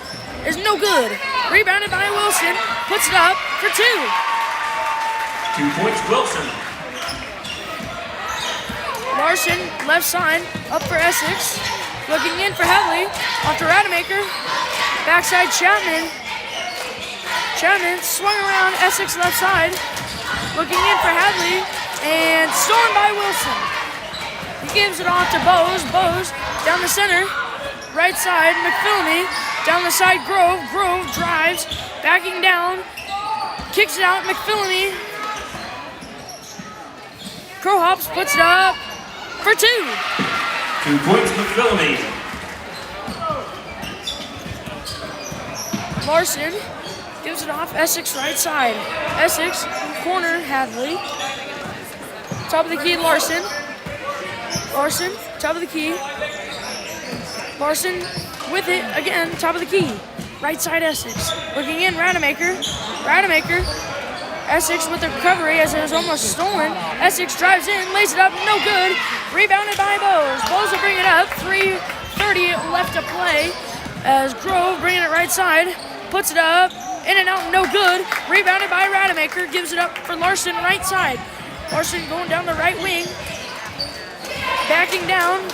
is no good. Rebounded by Wilson, puts it up for two. 2 points, Wilson. Larson, left side, up for Essex. Looking in for Hadley, off to Rademacher. Backside Chapman. Chapman swung around Essex left side. Looking in for Hadley, and stolen by Wilson. He gives it off to Bose. Bose down the center. Right side, McPhillamy. Down the side, Grove. Grove drives, backing down. Kicks it out, McPhillamy. Crow hops, puts it up for two. 2 points, McPhillamy. Larson gives it off, Essex right side. Essex, corner, Hadley. Top of the key, Larson. Larson, top of the key. Larson with it again, top of the key. Right side, Essex. Looking in, Rademacher. Rademacher. Essex with the recovery as it was almost stolen. Essex drives in, lays it up, no good. Rebounded by Bose. Bose will bring it up. 3:30 left to play as Grove bringing it right side. Puts it up, in and out, no good. Rebounded by Rademacher. Gives it up for Larson, right side. Larson going down the right wing. Backing down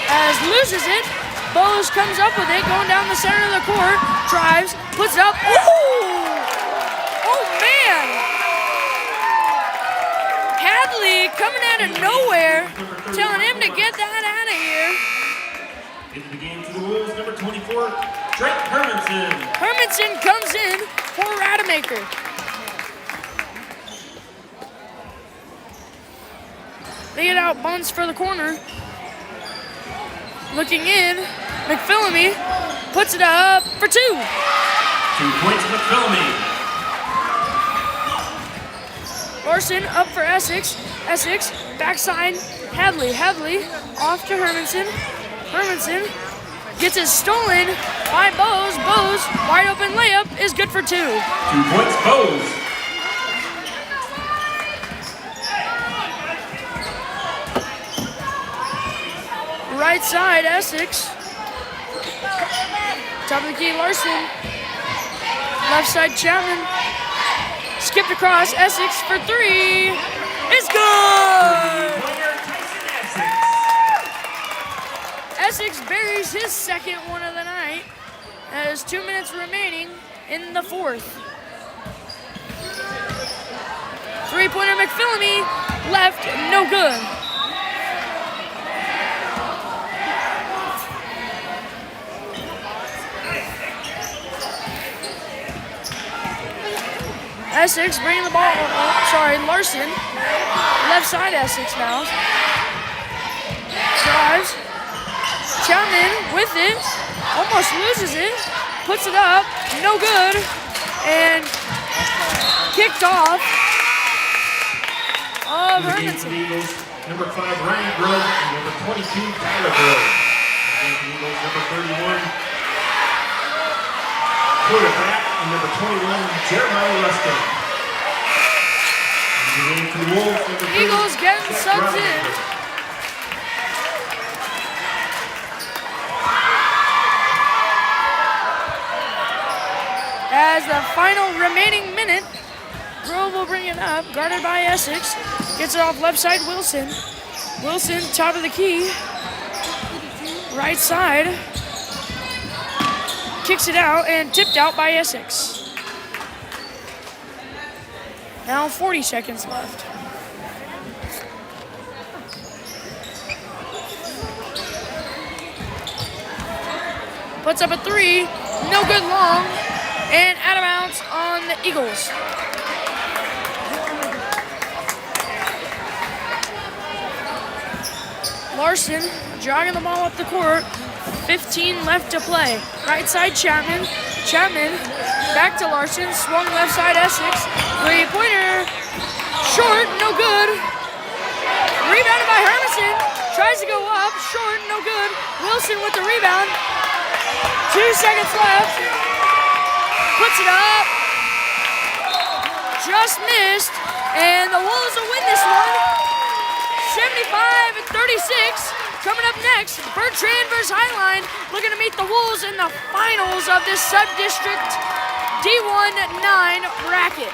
as loses it. Bose comes up with it, going down the center of the court. Drives, puts it up. Ooh! Oh, man! Hadley coming out of nowhere, telling him to get that out of here. Into the game for the Wolves, number 24, Drake Hermanson. Hermanson comes in for Rademacher. They get out Bunce for the corner. Looking in, McPhillamy puts it up for two. 2 points, McPhillamy. Larson up for Essex. Essex, backside, Hadley. Hadley off to Hermanson. Hermanson gets it stolen by Bose. Bose, wide open layup is good for two. 2 points, Bose. Right side, Essex. Top of the key, Larson. Left side, Chapman. Skipped across, Essex for three. It's good! Essex buries his second one of the night. There's 2 minutes remaining in the fourth. Three-pointer McPhillamy left, no good. Essex bringing the ball, Larson. Left side Essex now. Drives. Chapman with it. Almost loses it. Puts it up. No good. And kicked off of Hernandez. Number 5, Ryan Grove, and number 22, Tyler Grove. Again, for the Eagles, number 31, quarterback, and number 21, Jeremiah Ruskin. And for the Wolves, number 3, Eagles getting subs in. As the final remaining minute, Grove will bring it up, guarded by Essex. Gets it off left side, Wilson. Wilson, top of the key. Right side. Kicks it out and tipped out by Essex. Now 40 seconds left. Puts up a three, no good long, and out of bounds on the Eagles. Larson jogging the ball up the court. 15 left to play. Right side Chapman. Chapman back to Larson. Swung left side Essex. Three-pointer. Short, no good. Rebounded by Hermanson. Tries to go up. Short, no good. Wilson with the rebound. 2 seconds left. Puts it up. Just missed. And the Wolves will win this one. 75-36. Coming up next, Bertrand versus Highline, looking to meet the Wolves in the finals of this sub-district D1-9 bracket.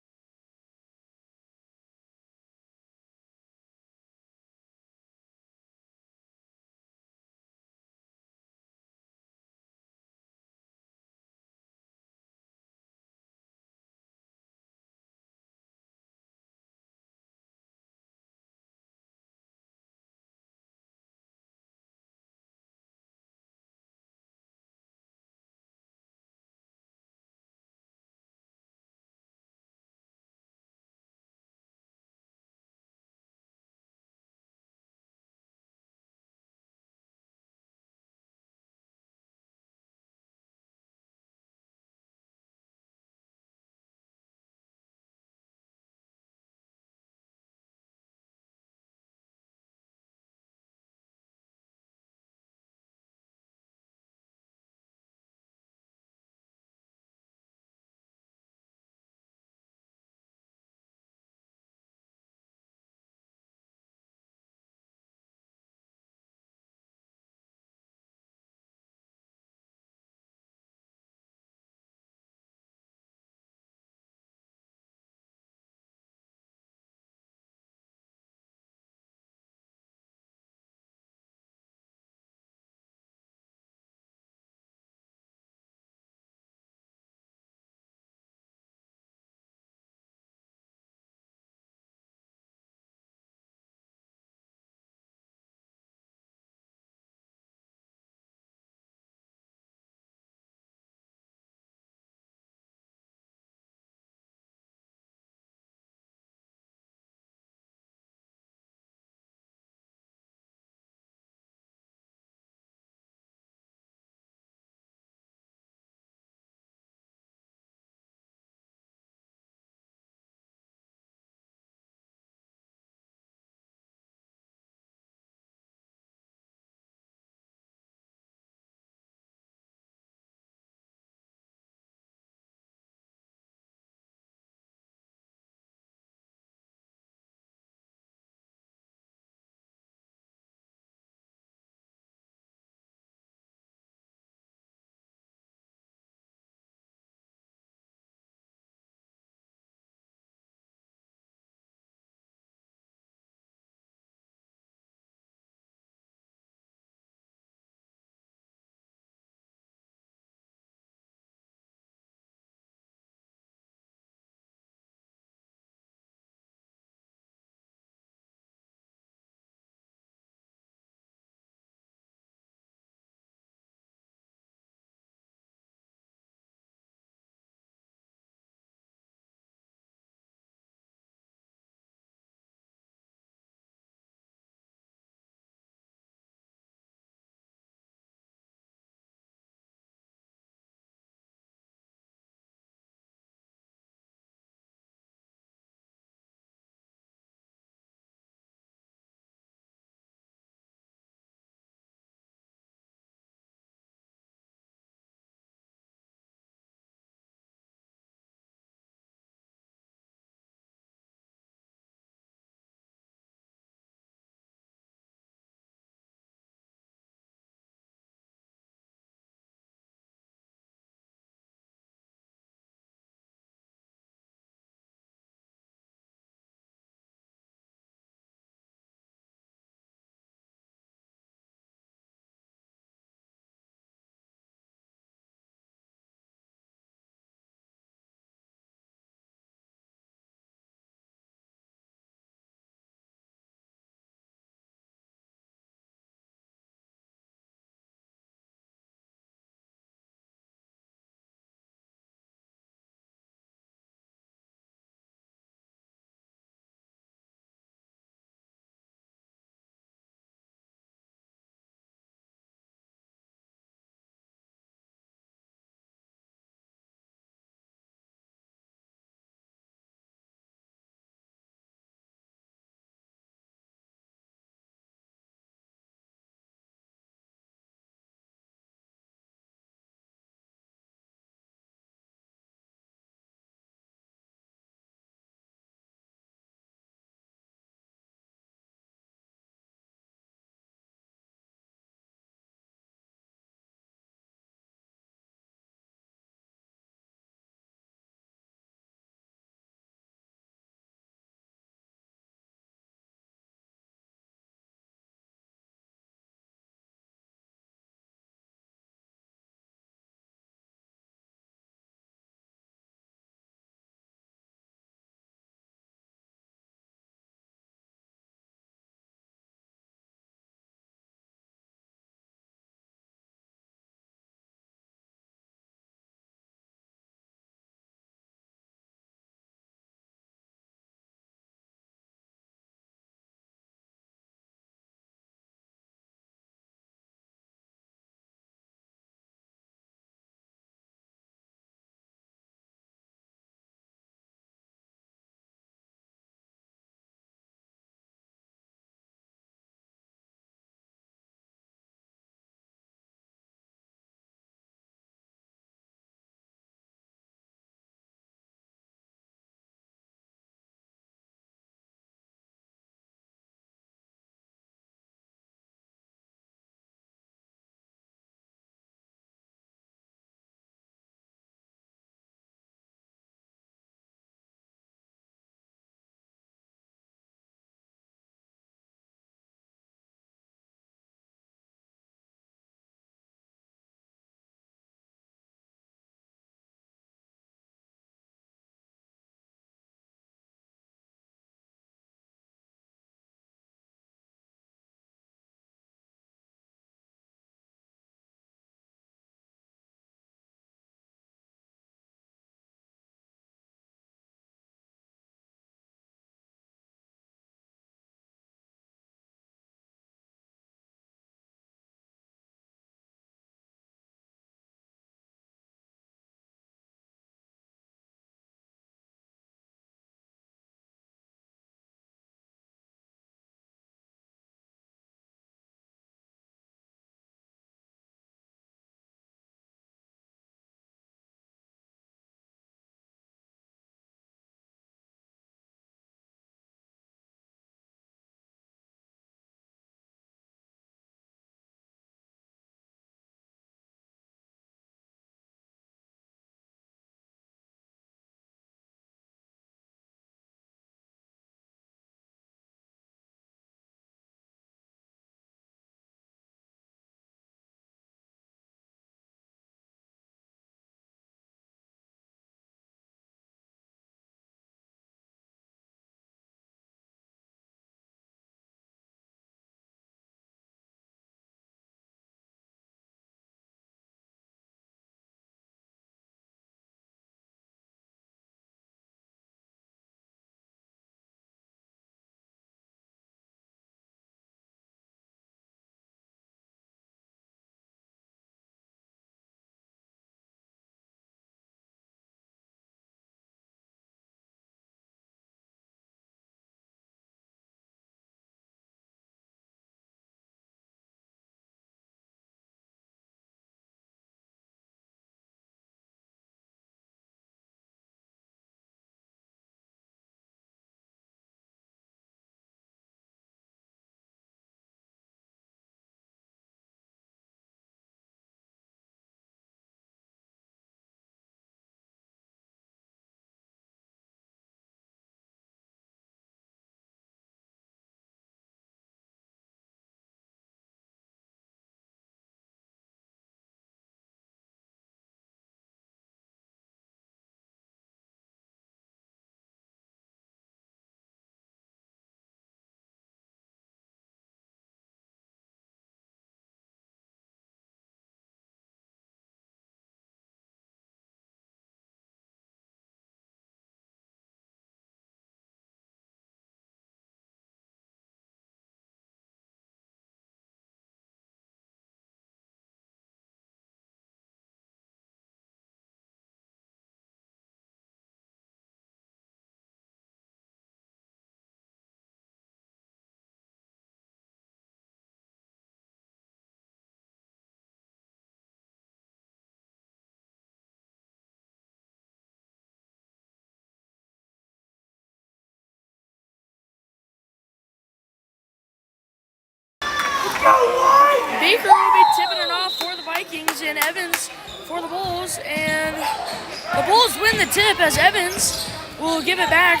Baker will be tipping it off for the Vikings and Evans for the Bulls. And the Bulls win the tip as Evans will give it back.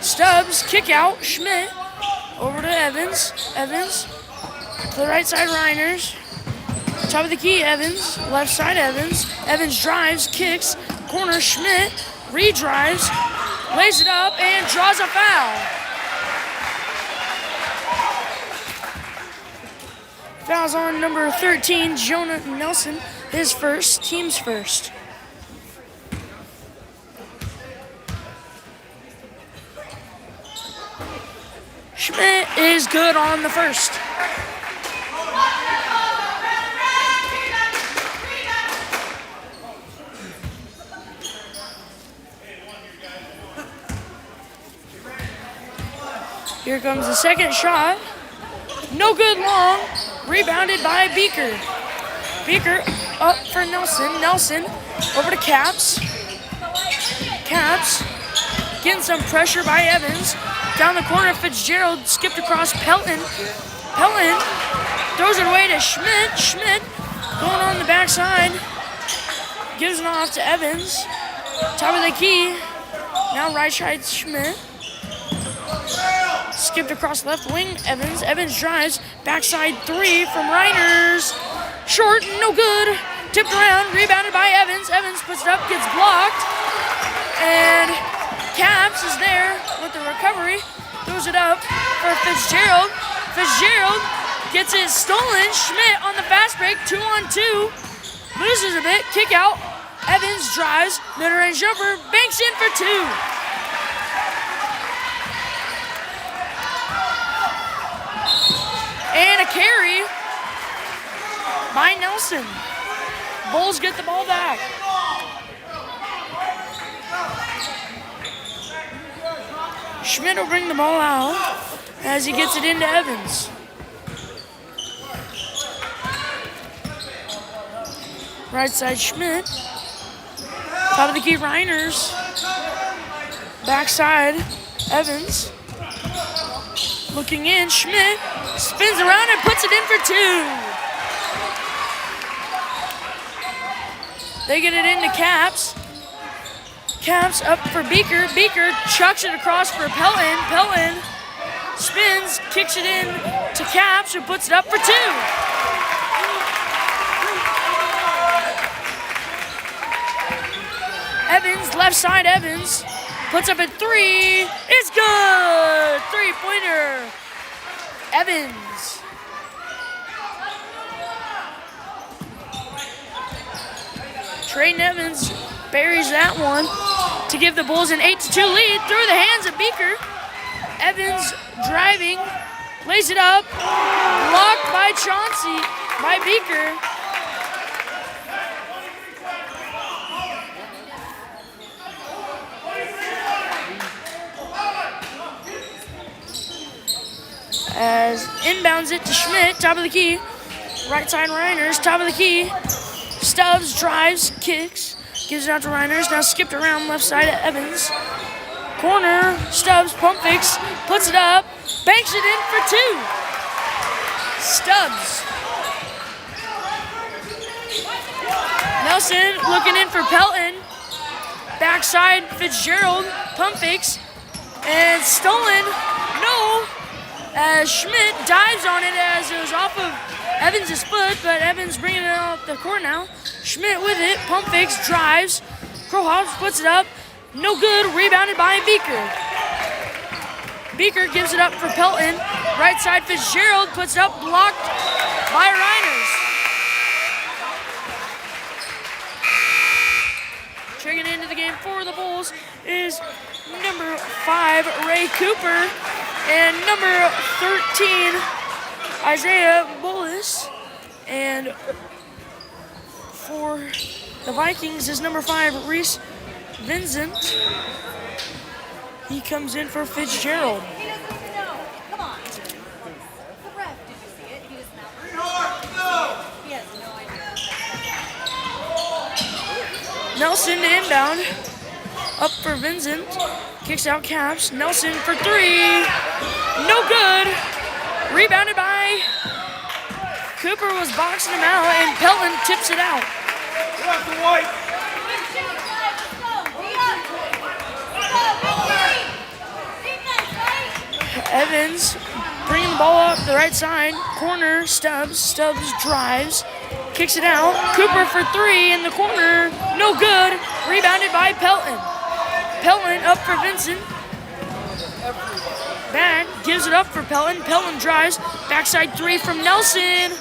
Stubbs, kick out, Schmidt over to Evans. Evans to the right side, Reiners. Top of the key, Evans. Left side, Evans. Evans drives, kicks, corner, Schmidt, redrives, lays it up, and draws a foul. Foul's on number 13, Jonah Nelson, his first, team's first. Schmidt is good on the first. Here comes the second shot. No good long. Rebounded by Beaker. Beaker up for Nelson. Nelson over to Caps. Caps getting some pressure by Evans. Down the corner, Fitzgerald skipped across Pelton. Pelton throws it away to Schmidt. Schmidt going on the backside. Gives it off to Evans. Top of the key. Now right side, Schmidt. Skipped across left wing, Evans. Evans drives. Backside three from Reiners. Short, no good. Tipped around, rebounded by Evans. Evans puts it up, gets blocked. And Caps is there with the recovery. Throws it up for Fitzgerald. Fitzgerald gets it stolen. Schmidt on the fast break, 2-on-2. Loses a bit, kick out. Evans drives, mid-range jumper, banks in for two. And a carry by Nelson. Bulls get the ball back. Schmidt will bring the ball out as he gets it into Evans. Right side, Schmidt. Top of the key, Reiners. Backside, Evans. Looking in, Schmidt spins around and puts it in for two. They get it into Caps. Caps up for Beaker. Beaker chucks it across for Pelton. Pelton spins, kicks it in to Caps, who puts it up for two. Evans, left side, Evans puts up a three. It's good! Three-pointer. Evans. Trayton Evans buries that one to give the Bulls an 8-2 lead through the hands of Beaker. Evans driving, lays it up, blocked by Chauncey, by Beaker. As inbounds it to Schmidt, top of the key. Right side Reiners, top of the key. Stubbs drives, kicks, gives it out to Reiners. Now skipped around left side to Evans. Corner, Stubbs, pump fakes, puts it up, banks it in for two. Stubbs. Nelson looking in for Pelton. Backside, Fitzgerald, pump fakes, and stolen. No. As Schmidt dives on it as it was off of Evans' foot, but Evans bringing it off the court now. Schmidt with it, pump fakes, drives. Crowhouse puts it up, no good, rebounded by Beaker. Beaker gives it up for Pelton. Right side, Fitzgerald puts it up, blocked by Reiners. Checking into the game for the Bulls is number 5, Ray Cooper. And number 13, Isaiah Bullis. And for the Vikings is number 5, Reese Vincent. He comes in for Fitzgerald. He doesn't even know. Come on. The ref, did you see it? He doesn't know. He has no idea. Nelson to inbound. Up for Vincent. Kicks out Caps. Nelson for three. No good. Rebounded by Cooper, was boxing him out, and Pelton tips it out. Evans bringing the ball up the right side. Corner, Stubbs. Stubbs drives. Kicks it out. Cooper for three in the corner. No good. Rebounded by Pelton. Pelton up for Vincent. Back, gives it up for Pelton. Pelton drives. Backside three from Nelson.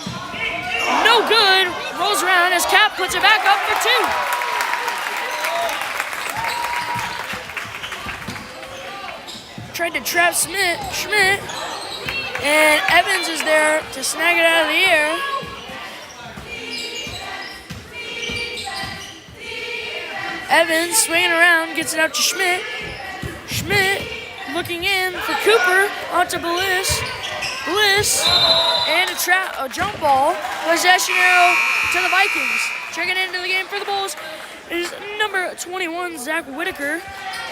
No good. Rolls around as Cap puts it back up for two. Tried to trap Schmidt. And Evans is there to snag it out of the air. Evans swinging around, gets it out to Schmidt. Schmidt looking in for Cooper, onto Bliss. Bliss, and a jump ball. Possession arrow to the Vikings. Checking into the game for the Bulls is number 21, Zach Whitaker.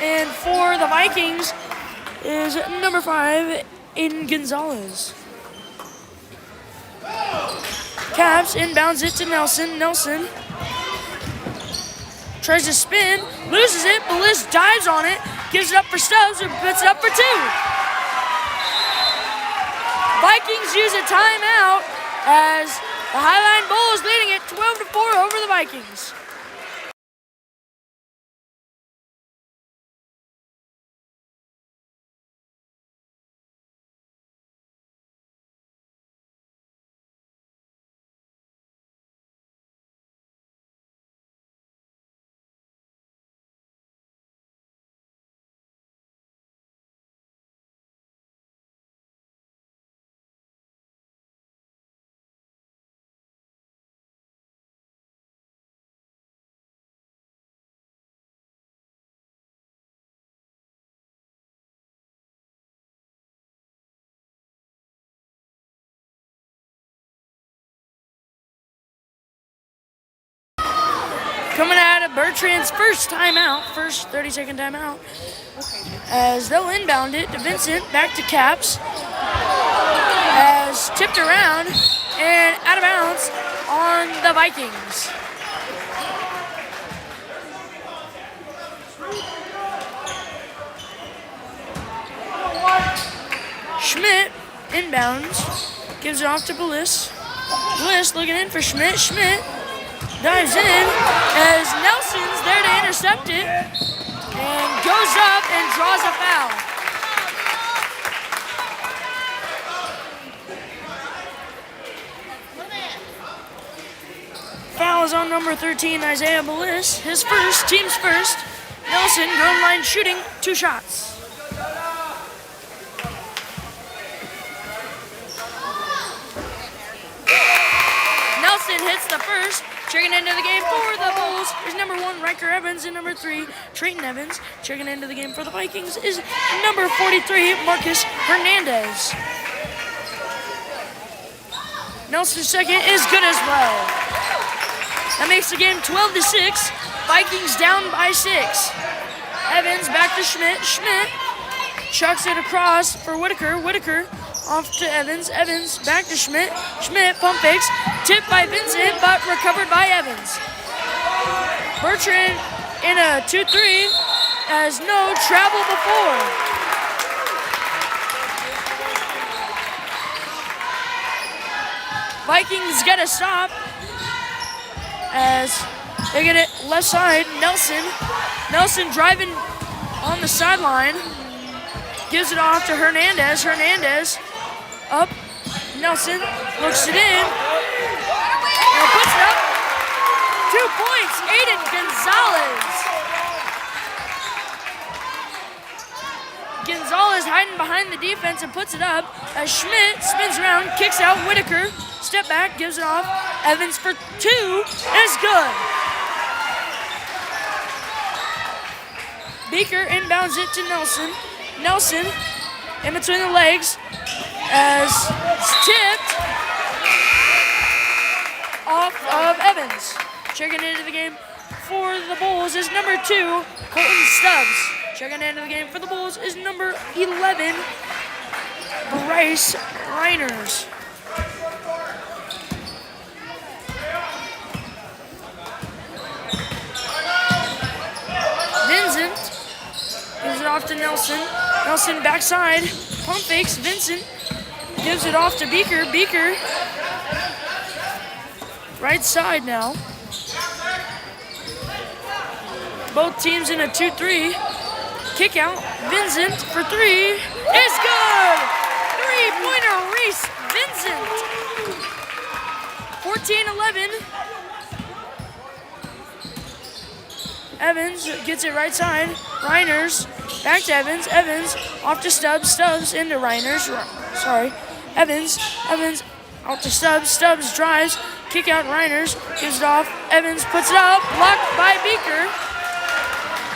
And for the Vikings is number 5, Aiden Gonzalez. Caps inbounds it to Nelson. Nelson tries to spin, loses it. Bliss dives on it, gives it up for Stubbs, who puts it up for two. Vikings use a timeout as the Highline Bulls leading it 12-4 over the Vikings. Coming out of Bertrand's first timeout, first 30-second timeout, as they'll inbound it to Vincent, back to Caps, as tipped around and out of bounds on the Vikings. Schmidt inbounds, gives it off to Bliss. Bliss looking in for Schmidt. Schmidt dives in as Nelson's there to intercept it and goes up and draws a foul. Foul is on number 13, Isaiah Bliss. His first, team's first. Nelson, goal line shooting, 2 shots. Nelson hits the first. Checking into the game for the Bulls is number 1, Riker Evans, and number 3, Trayton Evans. Checking into the game for the Vikings is number 43, Marcus Hernandez. Nelson's second is good as well. That makes the game 12-6. Vikings down by 6. Evans back to Schmidt. Schmidt chucks it across for Whitaker. Whitaker off to Evans. Evans back to Schmidt. Schmidt pump fakes. Tipped by Vincent, but recovered by Evans. Bertrand in a 2-3 has no travel before. Vikings get a stop as they get it left side. Nelson driving on the sideline. Gives it off to Hernandez. Hernandez up. Nelson looks it in. And puts it up. 2 points. Aiden Gonzalez. Gonzalez hiding behind the defense and puts it up as Schmidt spins around, kicks out Whitaker. Step back, gives it off. Evans for 2. It's good. Beaker inbounds it to Nelson. Nelson in between the legs as it's tipped off of Evans. Checking into the game for the Bulls is number 2, Colton Stubbs. Checking into the game for the Bulls is number 11, Bryce Reiners. Vincent gives it off to Nelson. Nelson backside, pump fakes. Vincent gives it off to Beaker. Beaker, right side now. Both teams in a 2-3. Kick out. Vincent for three. It's good! Three-pointer Reese Vincent. 14-11. Evans gets it right side. Reiners back to Evans. Evans off to Stubbs. Stubbs into Reiners. Sorry. Evans out to Stubbs. Stubbs drives. Kick out Reiners. Gives it off. Evans puts it up. Blocked by Beaker.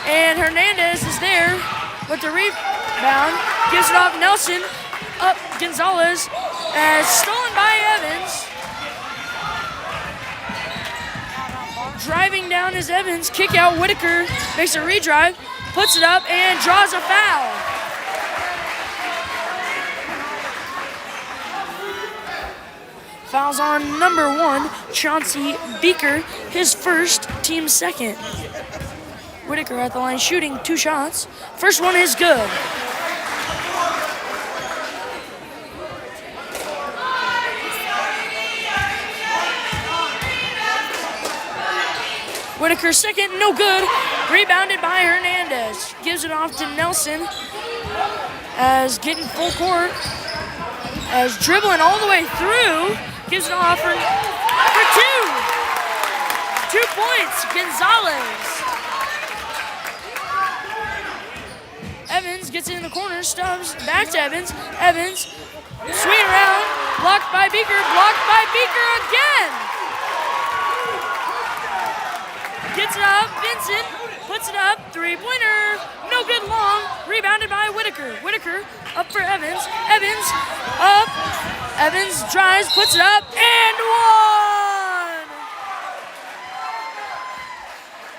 And Hernandez is there with the rebound. Gives it off Nelson. Up Gonzalez. As stolen by Evans. Driving down is Evans. Kick out Whitaker. Makes a redrive. Puts it up and draws a foul. Fouls on number 1, Chauncey Beaker. His first, team second. Whitaker at the line shooting 2 shots. First one is good. Whitaker second, no good. Rebounded by Hernandez. Gives it off to Nelson. As getting full court. As dribbling all the way through. Gives it off for 2. 2 points, Gonzalez. Evans gets it in the corner. Stubbs back to Evans. Evans swing around. Blocked by Beaker. Blocked by Beaker again. Gets it up, Vincent, puts it up, 3-pointer, no good long, rebounded by Whitaker. Whitaker up for Evans, Evans up, Evans drives, puts it up, and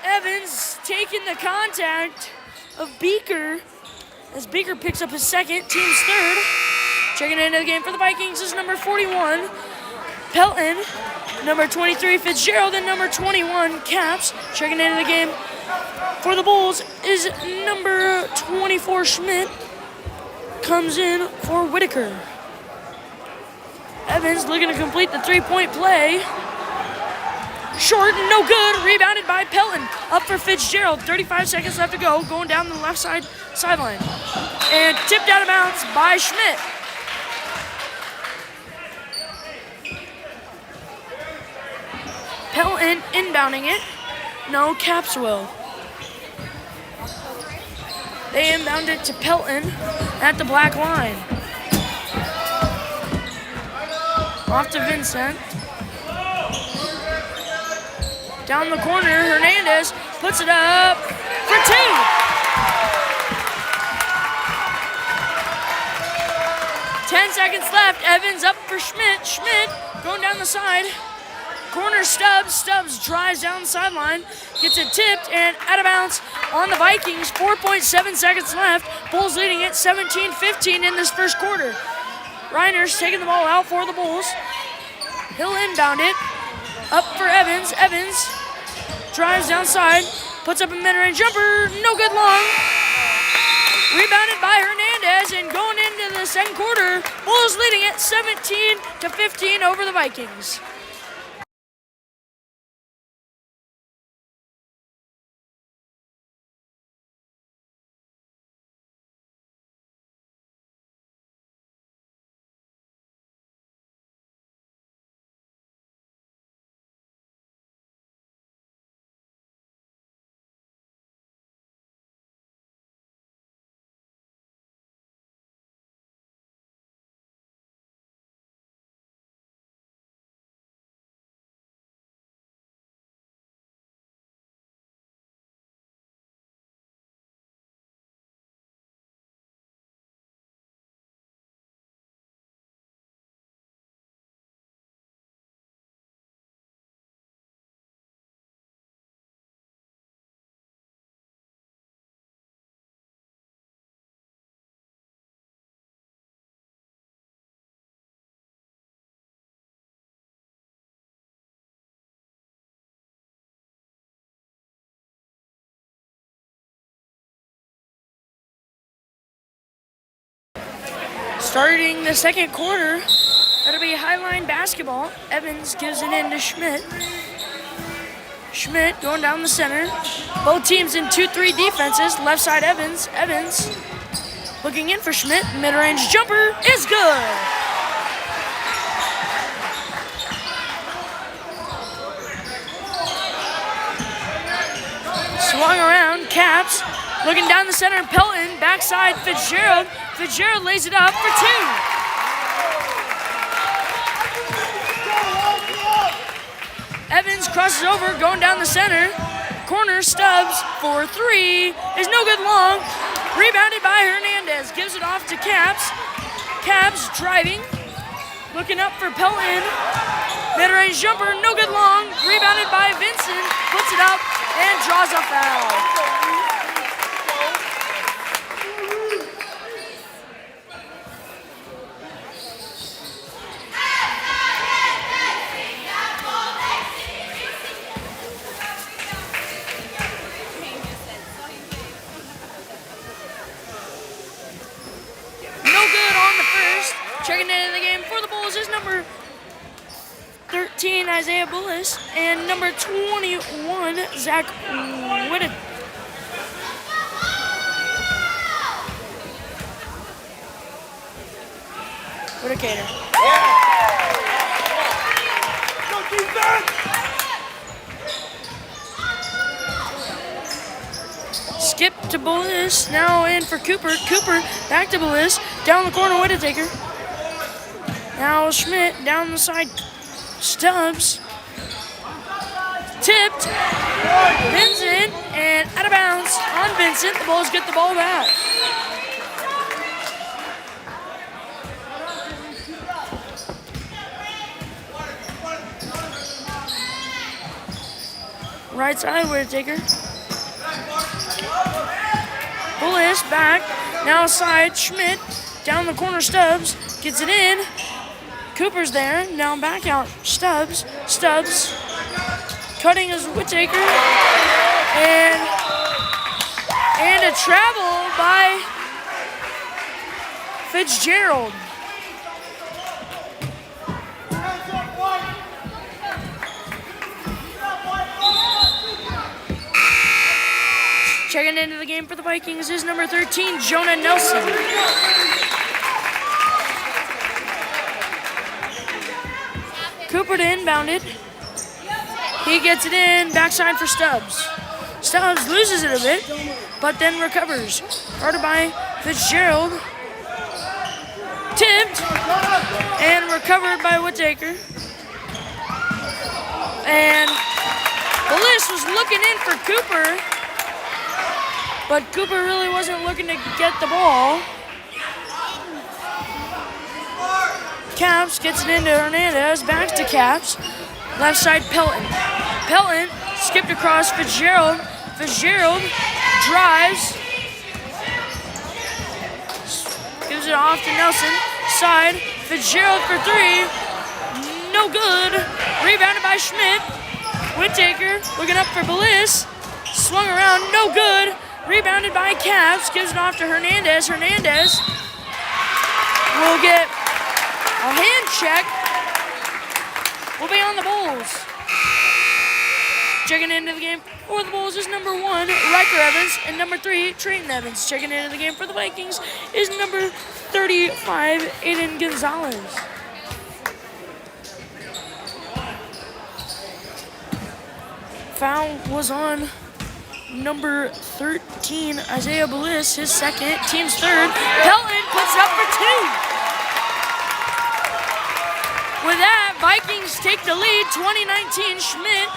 1! Evans taking the contact of Beaker, as Beaker picks up his second, team's third. Checking into the game for the Vikings is number 41, Pelton. Number 23, Fitzgerald, and number 21, Caps. Checking into the game for the Bulls is number 24, Schmidt. Comes in for Whitaker. Evans looking to complete the 3-point play. Short, no good. Rebounded by Pelton. Up for Fitzgerald. 35 seconds left to go. Going down the left sideline. And tipped out of bounds by Schmidt. Pelton inbounding it. No, Caps will. They inbound it to Pelton at the black line. Off to Vincent. Down the corner, Hernandez puts it up for 2. Ten seconds left. Evans up for Schmidt. Schmidt going down the side. Corner Stubbs. Stubbs drives down the sideline. Gets it tipped and out of bounds on the Vikings. 4.7 seconds left. Bulls leading it 17-15 in this first quarter. Reiners taking the ball out for the Bulls. He'll inbound it. Up for Evans. Evans drives downside. Puts up a mid-range jumper. No good long. Rebounded by Hernandez, and going into the second quarter, Bulls leading it 17-15 over the Vikings. Starting the second quarter, that'll be Highline basketball. Evans gives it in to Schmidt. Schmidt going down the center. Both teams in 2-3 defenses. Left side Evans. Evans looking in for Schmidt. Mid-range jumper is good. Swung around, Caps looking down the center. Pelton, backside Fitzgerald. Fitzgerald lays it up for 2. Evans crosses over, going down the center. Corner, Stubbs for 3 is no good long. Rebounded by Hernandez, gives it off to Caps. Caps driving, looking up for Pelton. Mid-range jumper, no good long. Rebounded by Vincent, puts it up and draws a foul. Checking into the game for the Bulls is number 13, Isaiah Bullis, and number 21, Zach Whitaker. Skip to Bullis, now in for Cooper. Cooper back to Bullis, down the corner, Whitaker. Now Schmidt down the side, Stubbs, tipped, Vincent, and out of bounds on Vincent. The Bulls get the ball back. Right side, Whitaker. Bullis back, now side, Schmidt, down the corner, Stubbs, gets it in. Cooper's there, now back out, Stubbs, cutting is Whitaker, and a travel by Fitzgerald. Checking into the game for the Vikings is number 13, Jonah Nelson. Cooper to inbounded. He gets it in, backside for Stubbs. Stubbs loses it a bit, but then recovers. Guarded by Fitzgerald. Tipped, and recovered by Whitaker. And Bliss was looking in for Cooper, but Cooper really wasn't looking to get the ball. Caps gets it into Hernandez, back to Caps. Left side, Pelton. Pelton skipped across Fitzgerald. Fitzgerald drives. Gives it off to Nelson. Side, Fitzgerald for 3. No good. Rebounded by Schmidt. Whitaker looking up for Bliss. Swung around, no good. Rebounded by Caps. Gives it off to Hernandez. Hernandez will get a hand check. Will be on the Bulls. Checking into the game for the Bulls is number 1, Riker Evans, and number 3, Trayton Evans. Checking into the game for the Vikings is number 35, Aiden Gonzalez. Foul was on number 13, Isaiah Bliss, his second, team's third. Pelton puts it up for 2. With that, Vikings take the lead, 2019. Schmidt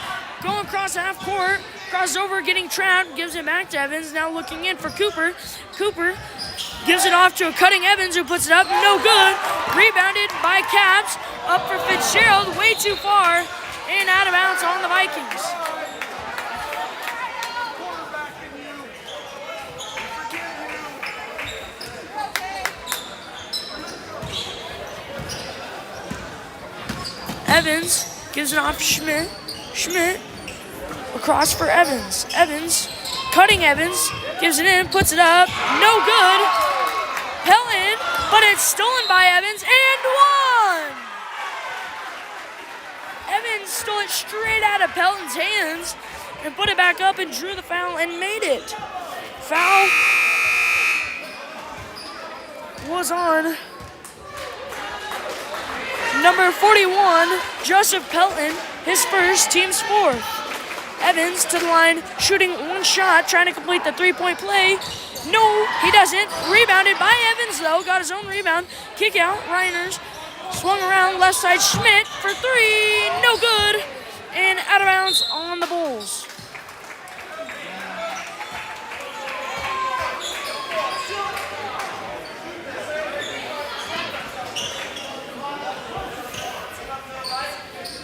going across half court, crosses over, getting trapped, gives it back to Evans, now looking in for Cooper. Cooper gives it off to a cutting Evans, who puts it up, no good. Rebounded by Caps, up for Fitzgerald, way too far, and out of bounds on the Vikings. Evans gives it off to Schmidt. Schmidt across for Evans. Evans, cutting Evans, gives it in, puts it up, no good. Pelton, but it's stolen by Evans and one! Evans stole it straight out of Pelton's hands and put it back up and drew the foul and made it. Foul was on number 41, Joseph Pelton, his first, team's fourth. Evans to the line, shooting one shot, trying to complete the three-point play. No, he doesn't. Rebounded by Evans, though. Got his own rebound. Kick out, Reiners. Swung around left side, Schmidt for three. No good. And out of bounds on the Bulls.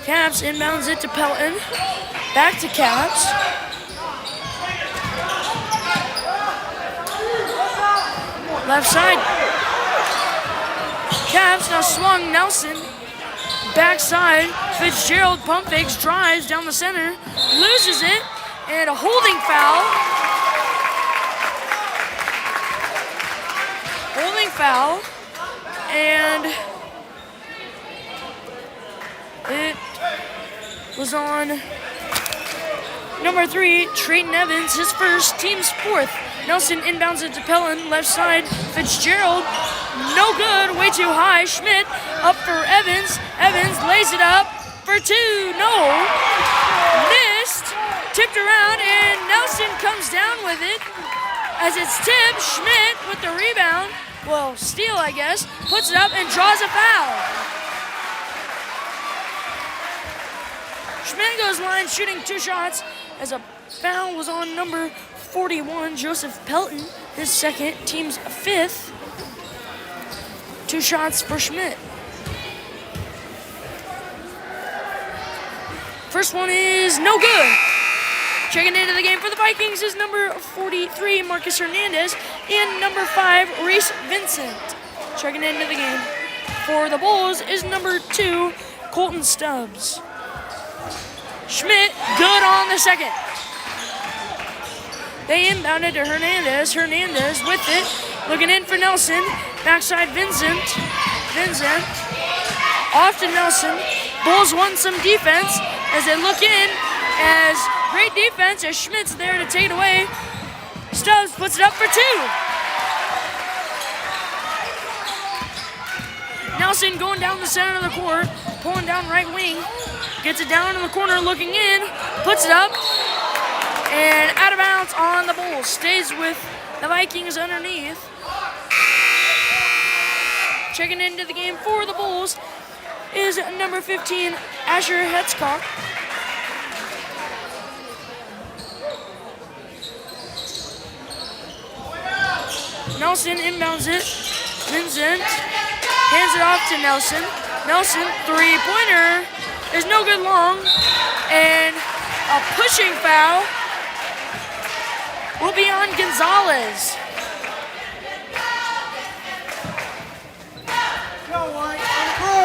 Caps inbounds it to Pelton. Back to Caps. Left side. Caps now swung Nelson. Backside. Fitzgerald pump fakes, drives down the center. Loses it. And a holding foul. Holding foul. And it was on number 3, Trayton Evans, his first, team's fourth. Nelson inbounds it to Pelton, left side, Fitzgerald, no good, way too high. Schmidt up for Evans. Evans lays it up for two, no, missed, tipped around, and Nelson comes down with it. As it's tipped, Schmidt with the rebound, well, steal I guess, puts it up and draws a foul. Schmidt goes line, shooting two shots as a foul was on number 41, Joseph Pelton, his second, team's fifth. Two shots for Schmidt. First one is no good. Checking into the game for the Vikings is number 43, Marcus Hernandez, and number 5, Reese Vincent. Checking into the game for the Bulls is number 2, Colton Stubbs. Schmidt, good on the second. They inbounded to Hernandez. Hernandez with it, looking in for Nelson. Backside Vincent. Vincent off to Nelson. Bulls won some defense as they look in. As great defense as Schmidt's there to take it away. Stubbs puts it up for two. Nelson going down the center of the court, pulling down right wing. Gets it down in the corner, looking in, puts it up, and out of bounds on the Bulls. Stays with the Vikings underneath. Checking into the game for the Bulls is number 15, Asher Hetzcock. Nelson inbounds it. Vincent hands it off to Nelson. Nelson, three-pointer. Is no good long, and a pushing foul will be on Gonzalez.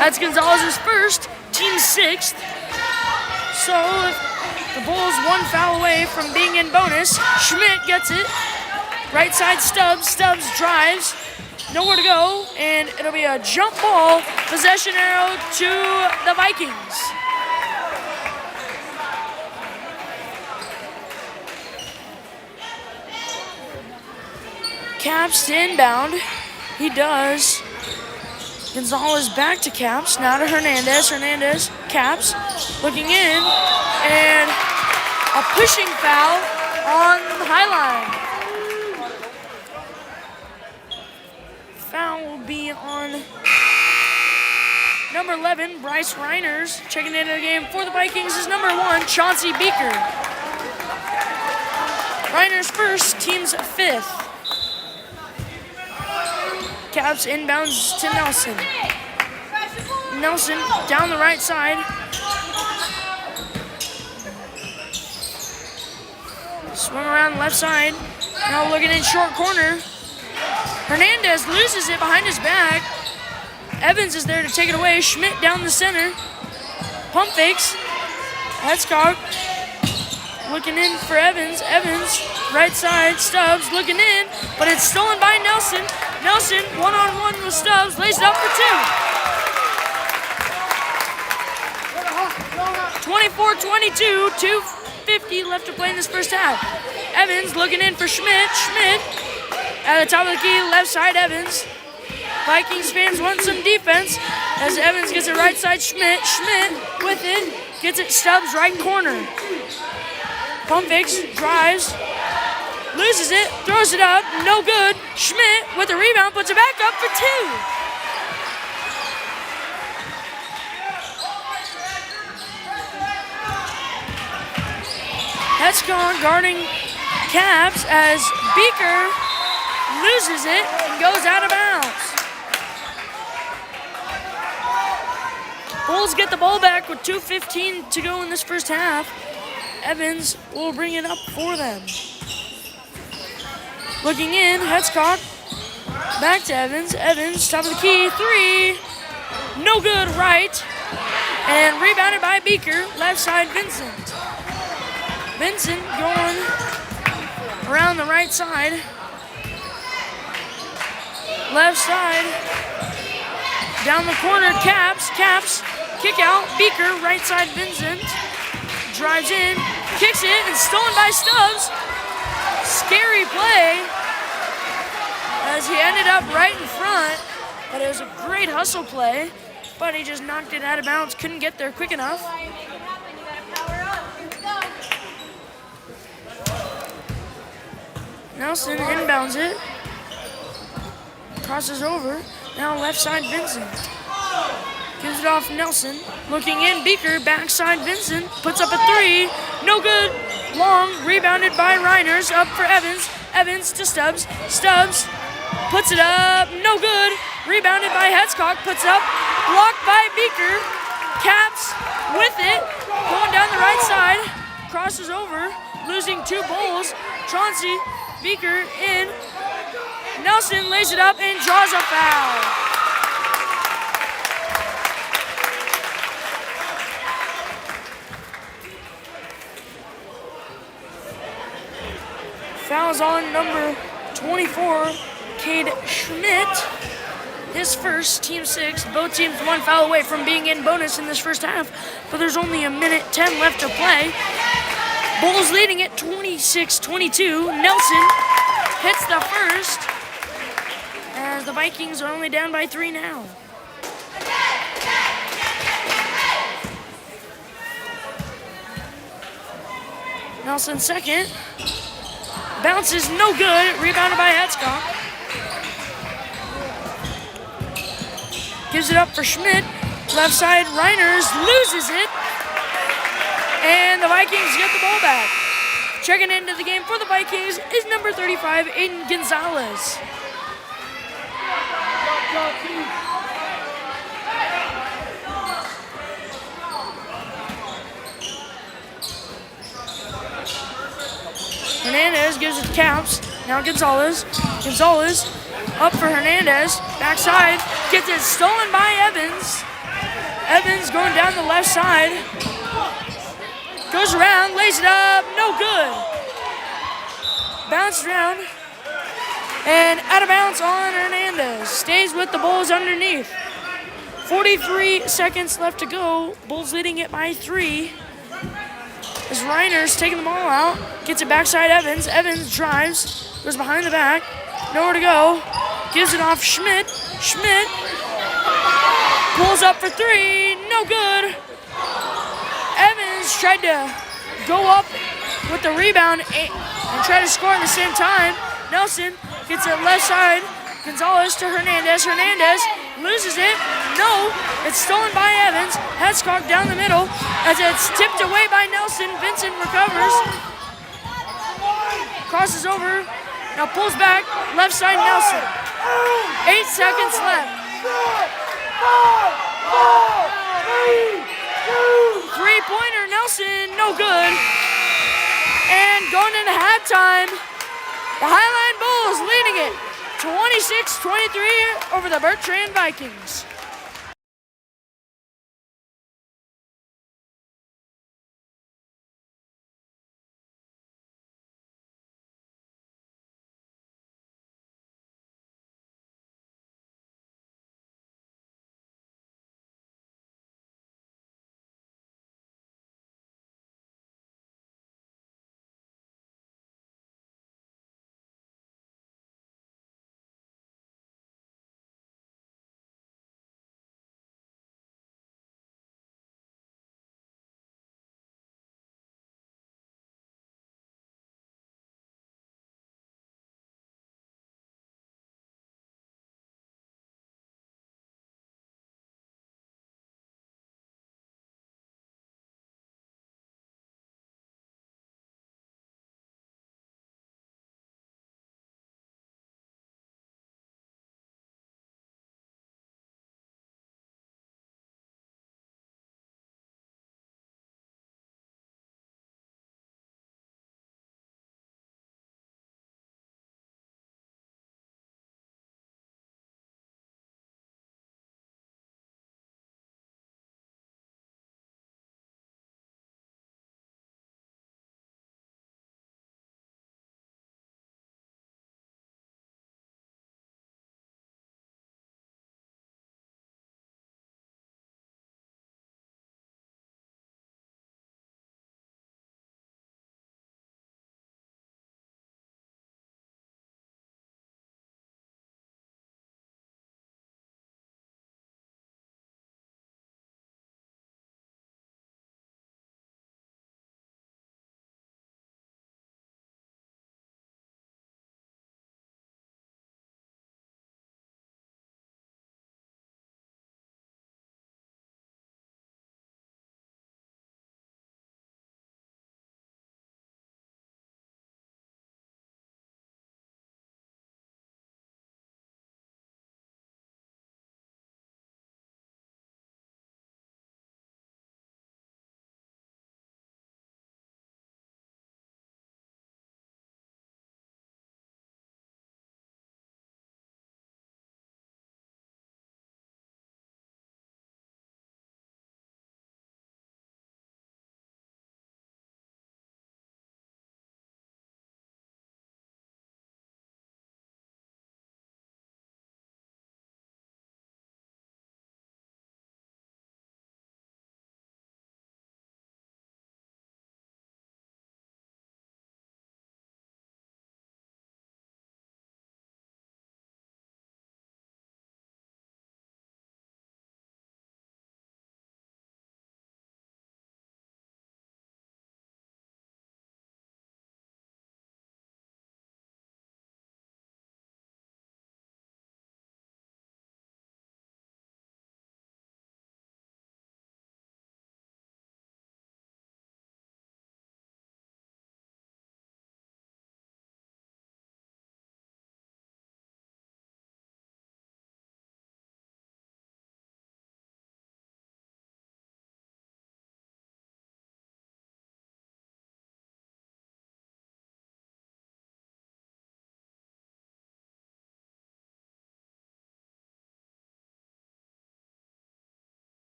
That's Gonzalez's first, team sixth. So if the Bulls one foul away from being in bonus. Schmidt gets it. Right side Stubbs. Stubbs drives. Nowhere to go, and it'll be a jump ball, possession arrow to the Vikings. Caps to inbound. He does. Gonzalez back to Caps, now to Hernandez. Hernandez, Caps, looking in, and a pushing foul on the Highline. Foul will be on number 11, Bryce Reiners. Checking into the game for the Vikings is number 1, Chauncey Beaker. Reiners first, team's fifth. Caps inbounds to Nelson. Nelson down the right side. Swung around left side. Now looking in short corner. Hernandez loses it behind his back. Evans is there to take it away. Schmidt down the center. Pump fakes. Hetzcock looking in for Evans. Evans, right side, Stubbs looking in, but it's stolen by Nelson. Nelson, one-on-one with Stubbs, lays it up for 2. 24-22, 2:50 left to play in this first half. Evans looking in for Schmidt. Schmidt at the top of the key, left side Evans. Vikings fans want some defense as Evans gets it right side Schmidt. Schmidt with it, gets it Stubbs right corner. Pump fakes, drives, loses it, throws it up, no good. Schmidt with the rebound, puts it back up for 2. Hetchcon guarding Caps as Beaker loses it and goes out of bounds. Bulls get the ball back with 2:15 to go in this first half. Evans will bring it up for them. Looking in, Hetchcock, back to Evans. Evans, top of the key, 3, no good, right. And rebounded by Beaker, left side Vincent. Vincent going around the right side. Left side, down the corner, Caps, kick out, Beaker, right side Vincent. Drives in, kicks it, and stolen by Stubbs. Scary play as he ended up right in front, but it was a great hustle play, but he just knocked it out of bounds, couldn't get there quick enough. Nelson inbounds it, crosses over, now left side Vincent. Gives it off Nelson, looking in, Beaker, backside Vincent, puts up a 3, no good, long, rebounded by Reiners, up for Evans, Evans to Stubbs, Stubbs puts it up, no good, rebounded by Hetchcock, puts it up, blocked by Beaker, Caps with it, going down the right side, crosses over, losing 2 Bulls, Chauncey, Beaker in, Nelson lays it up and draws a foul. Fouls on number 24, Cade Schmidt. His first, team 6. Both teams 1 foul away from being in bonus in this first half, but there's only a minute 10 left to play. Bulls leading it 26-22. Nelson hits the first, as the Vikings are only down by 3 now. Nelson second. Bounces, no good. Rebounded by Hetchcock. Gives it up for Schmidt. Left side, Reiners loses it. And the Vikings get the ball back. Checking into the game for the Vikings is number 35, Aiden Gonzalez. Hernandez gives it to Caps. Now Gonzalez. Gonzalez up for Hernandez. Backside. Gets it stolen by Evans. Evans going down the left side. Goes around. Lays it up. No good. Bounced around. And out of bounds on Hernandez. Stays with the Bulls underneath. 43 seconds left to go. Bulls leading it by 3. As Reiner's taking the ball out, gets it backside Evans. Evans drives, goes behind the back, nowhere to go. Gives it off Schmidt. Schmidt pulls up for 3, no good. Evans tried to go up with the rebound and try to score at the same time. Nelson gets it left side. Gonzalez to Hernandez. Hernandez loses it. No, it's stolen by Evans. Hetchcock down the middle as it's tipped away by Nelson. Vincent recovers. Crosses over. Now pulls back. Left side Nelson. 8 seconds left. 3-pointer Nelson, no good. And going into halftime, the Highline Bulls leading it 26-23 over the Bertrand Vikings.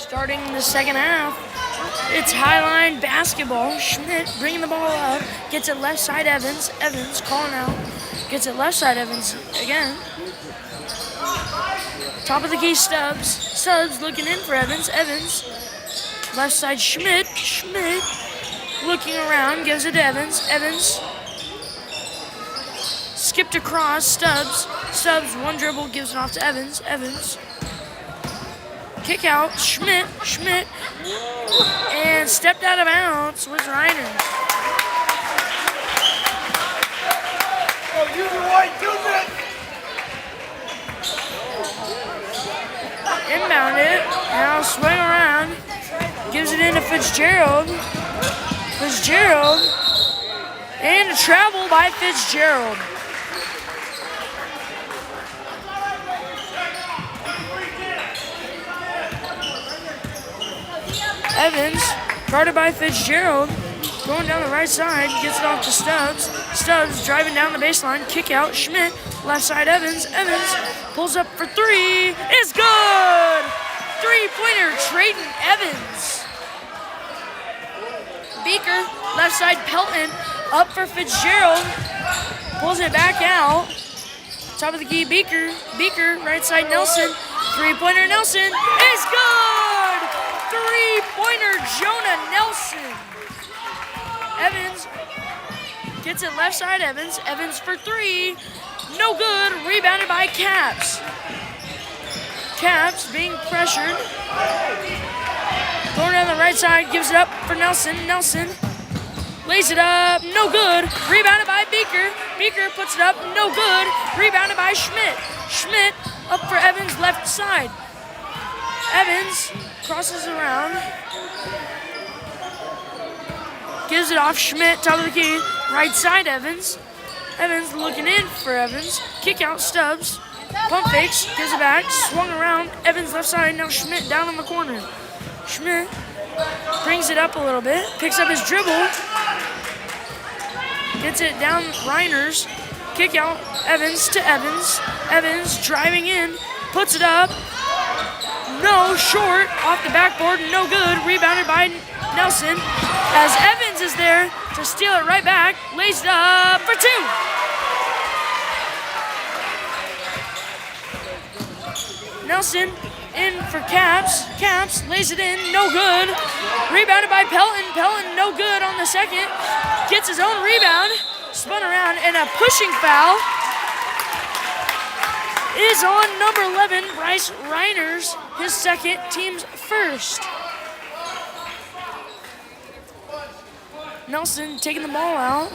Starting the second half, it's Highline basketball. Schmidt bringing the ball up, gets it left side Evans. Evans calling out, gets it left side Evans again. Top of the key Stubbs. Stubbs looking in for Evans. Evans, left side Schmidt. Schmidt looking around, gives it to Evans. Evans skipped across Stubbs. Stubbs, one dribble, gives it off to Evans. Evans. Kick out, Schmidt, and stepped out of bounds with Reiner. Inbound it, now swing around, gives it into Fitzgerald. Fitzgerald, and a travel by Fitzgerald. Evans, guarded by Fitzgerald, going down the right side, gets it off to Stubbs. Stubbs driving down the baseline, kick out, Schmidt, left side Evans. Evans pulls up for three, it's good! Three-pointer, Trayton Evans. Beaker, left side Pelton, up for Fitzgerald, pulls it back out. Top of the key, Beaker, right side Nelson, three-pointer Nelson, it's good! Three-pointer Jonah Nelson. Evans gets it left side Evans. Evans for three. No good. Rebounded by Caps. Caps being pressured. Going down the right side. Gives it up for Nelson. Nelson lays it up. No good. Rebounded by Beaker. Beaker puts it up. No good. Rebounded by Schmidt. Schmidt up for Evans left side. Evans crosses around, gives it off Schmidt, top of the key, right side Evans. Evans looking in for Evans, kick out Stubbs, pump fakes, gives it back, swung around, Evans left side, now Schmidt down in the corner. Schmidt brings it up a little bit, picks up his dribble, gets it down Reiner's, kick out Evans to Evans. Evans driving in, puts it up. No, short, off the backboard, no good, rebounded by Nelson, as Evans is there to steal it right back, lays it up for two. Nelson in for Caps, Caps lays it in, no good, rebounded by Pelton, Pelton no good on the second, gets his own rebound, spun around, and a pushing foul is on number 11, Bryce Reiners, his second, team's first. Nelson taking the ball out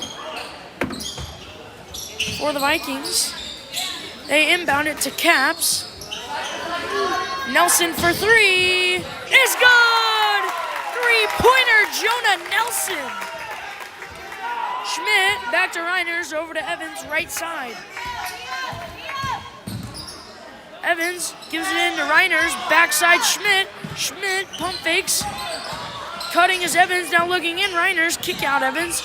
for the Vikings. They inbound it to Caps. Nelson for three, is good! Three-pointer, Jonah Nelson. Schmidt back to Reiners, over to Evans, right side. Evans gives it in to Reiners, backside Schmidt. Schmidt pump fakes. Cutting is Evans, now looking in Reiners, kick out Evans.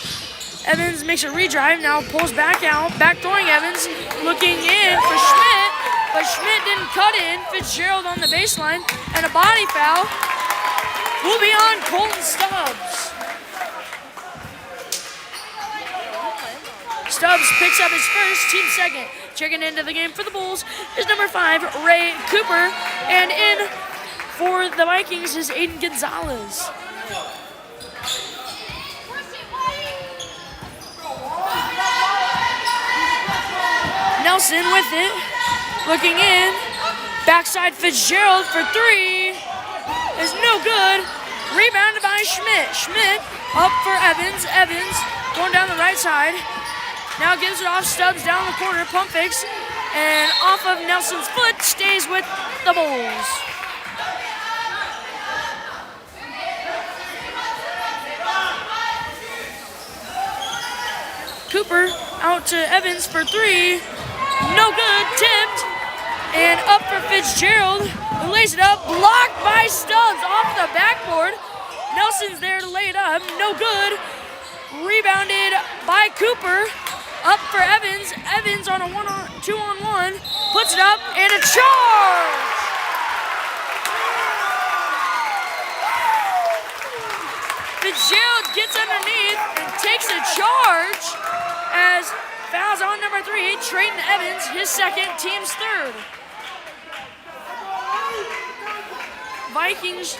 Evans makes a redrive, now pulls back out, backdooring Evans, looking in for Schmidt, but Schmidt didn't cut in. Fitzgerald on the baseline, and a body foul will be on Colton Stubbs. Stubbs picks up his first, team second. Checking into the game for the Bulls is number 5, Ray Cooper. And in for the Vikings is Aiden Gonzalez. Nelson with it, looking in. Backside Fitzgerald for three is no good. Rebounded by Schmidt. Schmidt up for Evans. Evans going down the right side. Now gives it off Stubbs down the corner, pump fakes, and off of Nelson's foot, stays with the Bulls. Cooper out to Evans for three, no good, tipped, and up for Fitzgerald, who lays it up, blocked by Stubbs off the backboard. Nelson's there to lay it up, no good, rebounded by Cooper. Up for Evans. Evans on a 2-on-1. Puts it up and a charge. charge as fouls on number 3, Trayton Evans, his second, team's third. Vikings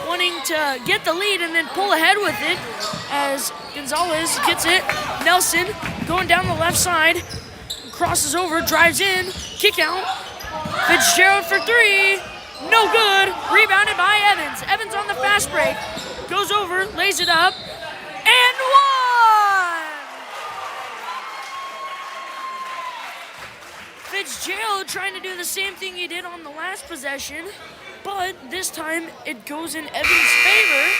wanting to get the lead and then pull ahead with it as Gonzalez gets it. Nelson going down the left side, crosses over, drives in, kick out. Fitzgerald for 3, no good. Rebounded by Evans. Evans on the fast break, goes over, lays it up, and one! Fitzgerald trying to do the same thing he did on the last possession, but this time it goes in Evans' favor.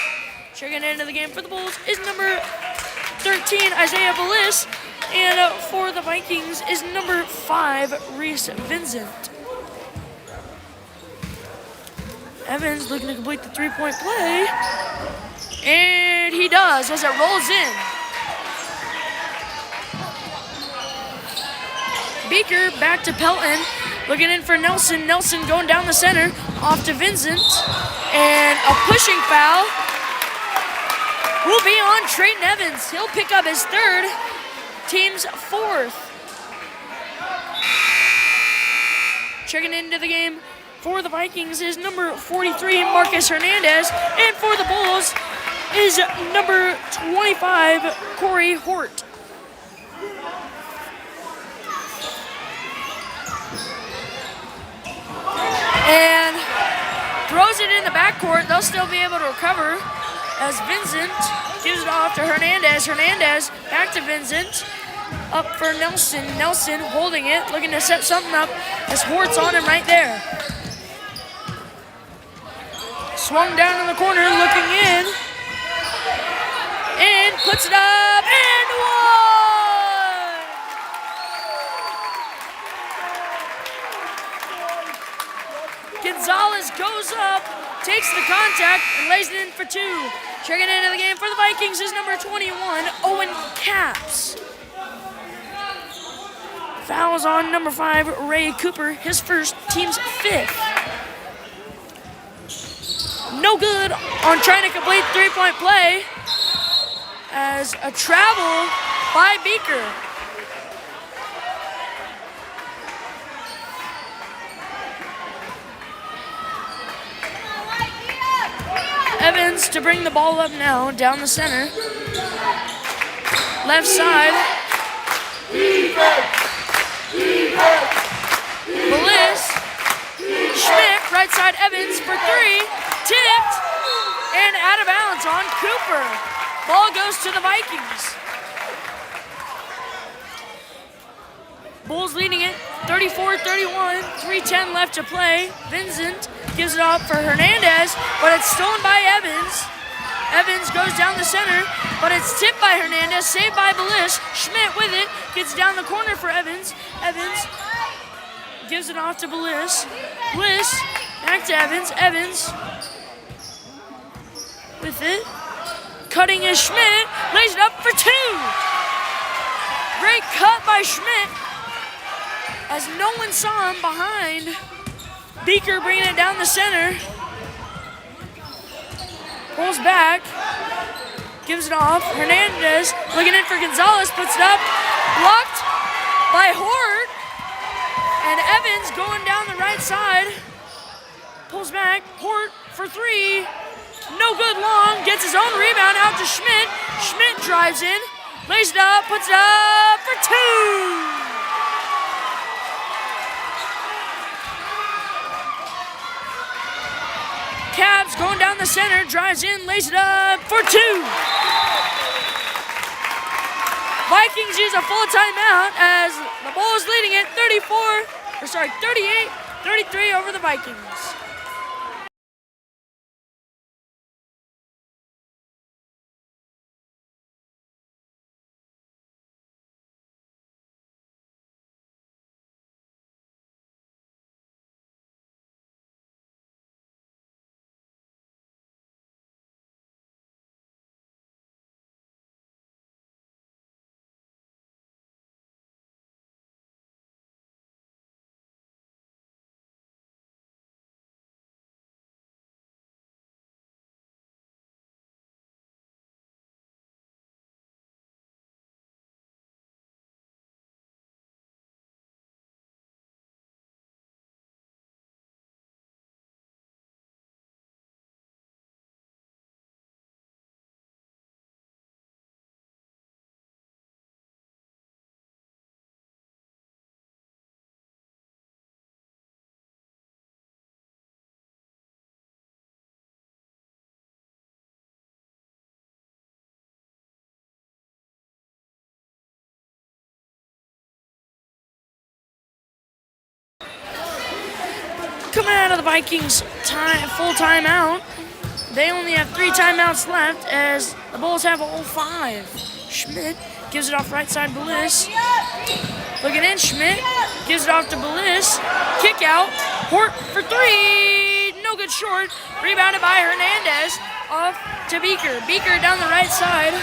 Checking into the game for the Bulls is number 13, Isaiah Bliss, and for the Vikings is number 5, Reese Vincent. Evans looking to complete the three-point play, and he does as it rolls in. Beaker back to Pelton, looking in for Nelson. Nelson going down the center, off to Vincent, and a pushing foul will be on Trayton Evans. He'll pick up his third, team's fourth. Checking into the game for the Vikings is number 43, Marcus Hernandez, and for the Bulls is number 25, Corey Hort. And throws it in the backcourt. They'll still be able to recover as Vincent gives it off to Hernandez. Hernandez back to Vincent. Up for Nelson. Nelson holding it, looking to set something up as Hort's on him right there. Swung down in the corner, looking in. And puts it up, and one! Gonzalez goes up, takes the contact, and lays it in for 2. Checking into the game for the Vikings is number 21, Owen Capps. Fouls on number 5, Ray Cooper, his first, team's 5th. No good on trying to complete three-point play as a travel by Beaker. Evans to bring the ball up now, down the center. Left side. Bliss. Schmidt, right side Evans for 3. Tipped and out of bounds on Cooper. Ball goes to the Vikings. Bulls leading it 34-31, 3:10 left to play. Vincent gives it off for Hernandez, but it's stolen by Evans. Evans goes down the center, but it's tipped by Hernandez, saved by Bliss. Schmidt with it, gets down the corner for Evans. Evans gives it off to Bliss. Bliss back to Evans. Evans with it, cutting is Schmidt, lays it up for 2. Great cut by Schmidt as no one saw him behind. Beaker bringing it down the center. Pulls back, gives it off. Hernandez looking in for Gonzalez, puts it up. Blocked by Hort. And Evans going down the right side. Pulls back, Hort for 3. No good long, gets his own rebound out to Schmidt. Schmidt drives in, lays it up, puts it up for 2. Cavs going down the center, drives in, lays it up for 2. Vikings use a full timeout as the Bulls leading it 38-33 over the Vikings. Coming out of the Vikings full timeout. They only have 3 timeouts left as the Bulls have all 5. Schmidt gives it off right side Bliss. Looking in, Schmidt gives it off to Bliss. Kick out. Hort for 3. No good short. Rebounded by Hernandez. Off to Beaker. Beaker down the right side.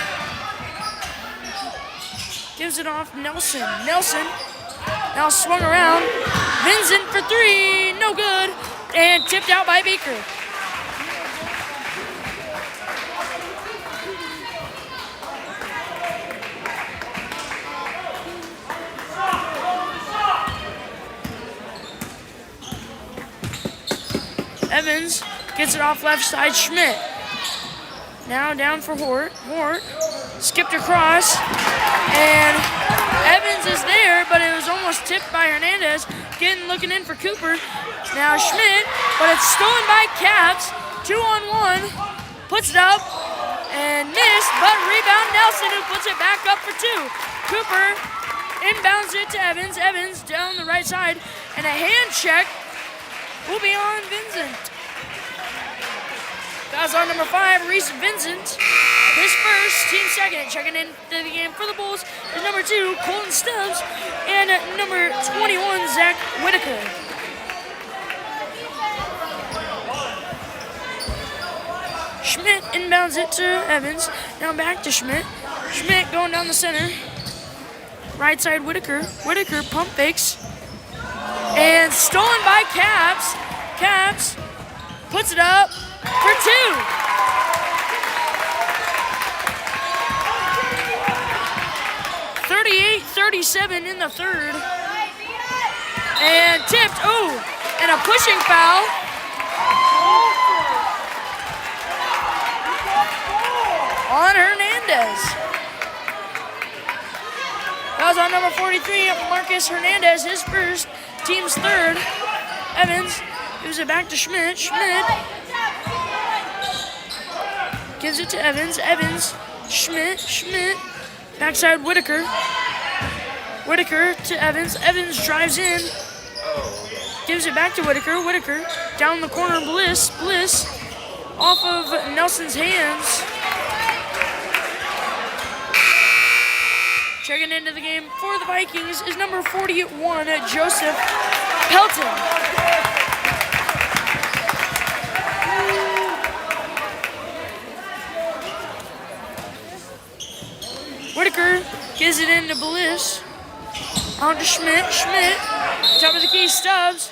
Gives it off Nelson. Nelson now swung around. Vincent for 3. No good. And tipped out by Beaker. Evans gets it off left side, Schmidt. Now down for Hort. Hort skipped across, and Evans is there, but it was almost tipped by Hernandez. Looking in for Cooper. Now Schmidt, but it's stolen by Caps. 2-on-1, puts it up and missed, but rebound Nelson, who puts it back up for 2. Cooper inbounds it to Evans. Evans down the right side, and a hand check will be on Vincent. Fouls on number 5, Reese Vincent. His first, team second. Checking into the game for the Bulls is number 2, Colton Stubbs, and number 21, Zach Whitaker. Schmidt inbounds it to Evans. Now back to Schmidt. Schmidt going down the center. Right side Whitaker. Whitaker pump fakes. And stolen by Caps. Caps puts it up for 2. .38-37 in the third. And tipped. Ooh, and a pushing foul. On Hernandez. That was on number 43, Marcus Hernandez, his first, team's third. Evans gives it back to Schmidt. Schmidt gives it to Evans. Evans, Schmidt, Schmidt. Backside Whitaker. Whitaker to Evans. Evans drives in. Gives it back to Whitaker. Whitaker down the corner. Bliss. Bliss off of Nelson's hands. Checking into the game for the Vikings is number 41, Joseph Pelton. Whitaker gives it into Bliss. On to Schmidt. Schmidt, top of the key, Stubbs.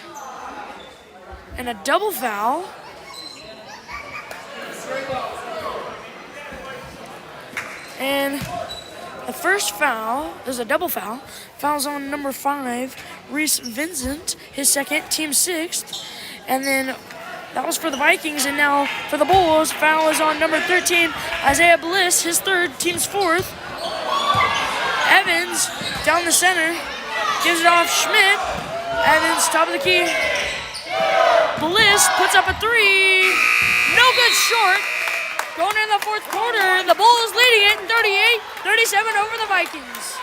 And a double foul. And the first foul, there's a double foul. Foul's on number 5, Reese Vincent, his second, team 6th. And then that was for the Vikings, and now for the Bulls, foul is on number 13, Isaiah Bliss, his third, team's 4th. Evans down the center, gives it off Schmidt. Evans, top of the key. Bliss puts up a 3. No good short. Going in the fourth quarter, the Bulls leading it 38-37 over the Vikings.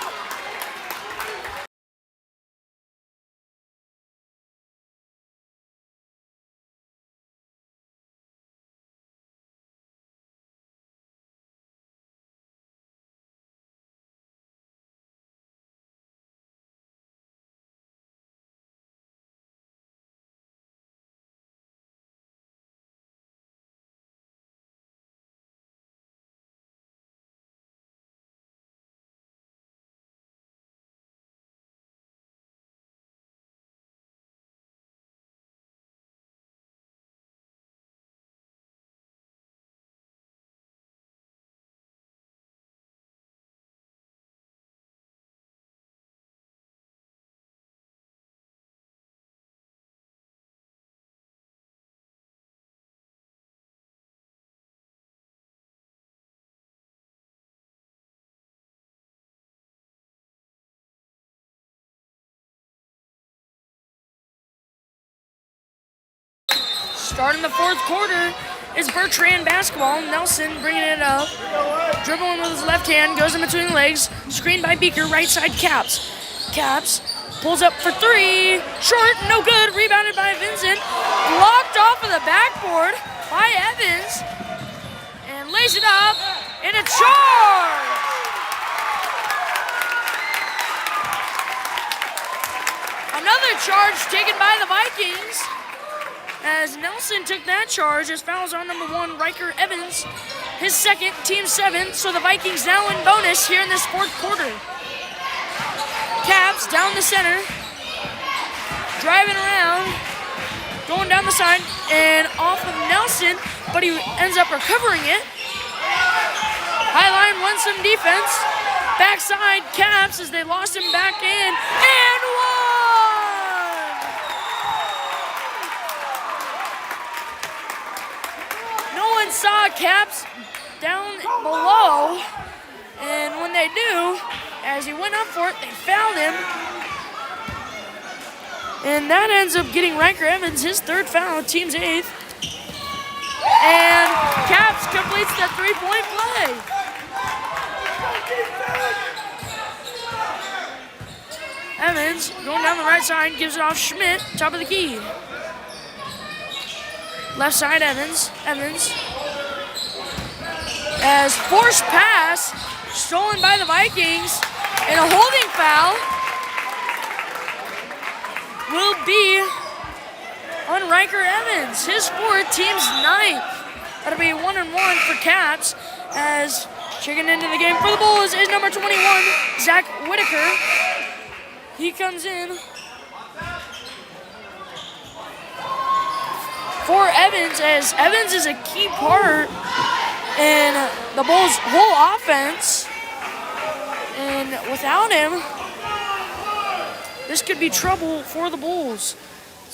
Starting the fourth quarter is Bertrand basketball. Nelson bringing it up. Dribbling with his left hand, goes in between the legs. Screened by Beaker, right side Caps. Caps Pulls up for three. Short, no good. Rebounded by Vincent. Blocked off of the backboard by Evans. And lays it up. And a charge! Another charge taken by the Vikings. As Nelson took that charge, as fouls on number 1, Riker Evans. His second, team 7, so the Vikings now in bonus here in this fourth quarter. Caps down the center, driving around, going down the side, and off of Nelson, but he ends up recovering it. Highline won some defense. Backside Caps as they lost him back in, and one! No one saw Caps down below, and when they do, as he went up for it, they fouled him. And that ends up getting Riker Evans his third foul, team's 8th. And Caps completes the three-point play. Evans going down the right side, gives it off Schmidt, top of the key. Left side Evans. As forced pass, stolen by the Vikings, and a holding foul will be on Riker Evans. His fourth, team's 9th. That'll be 1-1 for Caps, as checking into the game for the Bulls is number 21, Zach Whitaker. He comes in for Evans, as Evans is a key part in the Bulls' whole offense. And without him, this could be trouble for the Bulls.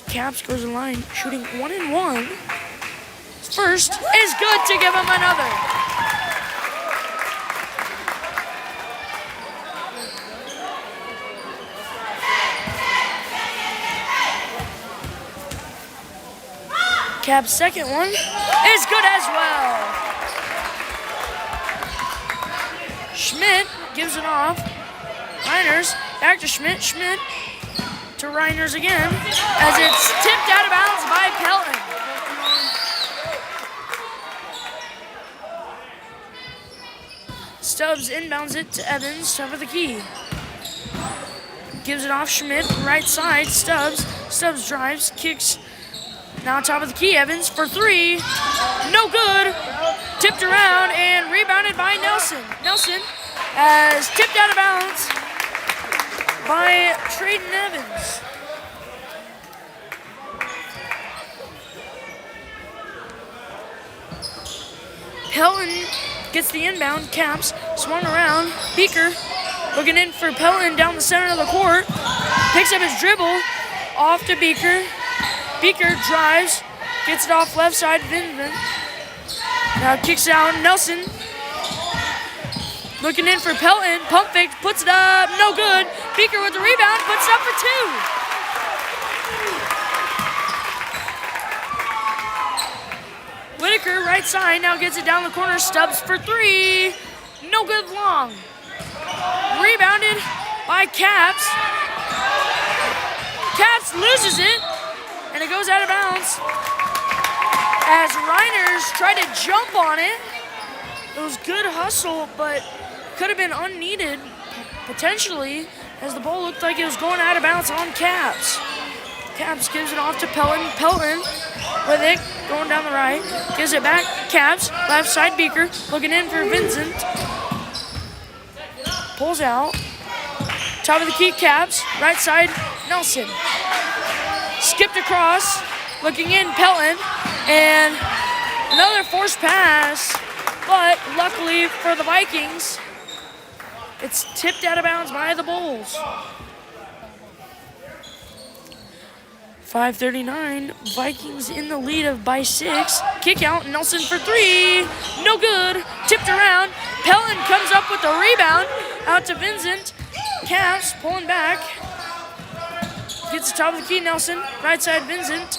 Caps goes in line, shooting 1-1. First is good to give him another. Caps' second one is good as well. Schmidt gives it off. Reiners back to Schmidt. Schmidt to Reiners again, as it's tipped out of bounds by Pelton. Stubbs inbounds it to Evans, top of the key. Gives it off Schmidt, right side, Stubbs. Stubbs drives, kicks. Now top of the key, Evans for three. No good. Tipped around and rebounded by Nelson. Nelson as tipped out of bounds by Trayden Evans. Pelton gets the inbound. Caps swung around. Beaker looking in for Pelton down the center of the court. Picks up his dribble off to Beaker. Beaker drives, gets it off left side, Vincent. Now kicks out, Nelson. Looking in for Pelton, pump fake, puts it up, no good. Beaker with the rebound, puts it up for two. Whitaker, right side, now gets it down the corner, Stubbs for three. No good long. Rebounded by Caps. Caps loses it. And it goes out of bounds as Reiners tried to jump on it. It was good hustle, but could have been unneeded, potentially, as the ball looked like it was going out of bounds on Caps. Caps gives it off to Pelton. Pelton with it, going down the right. Gives it back, Caps, left side Beaker, looking in for Vincent. Pulls out. Top of the key, Caps, right side, Nelson. Skipped across, looking in, Pelton, and another forced pass, but luckily for the Vikings, it's tipped out of bounds by the Bulls. 5:39, Vikings in the lead by 6. Kick out, Nelson for three, no good, tipped around. Pelton comes up with the rebound, out to Vincent. Caps pulling back. Gets the top of the key, Nelson. Right side, Vincent.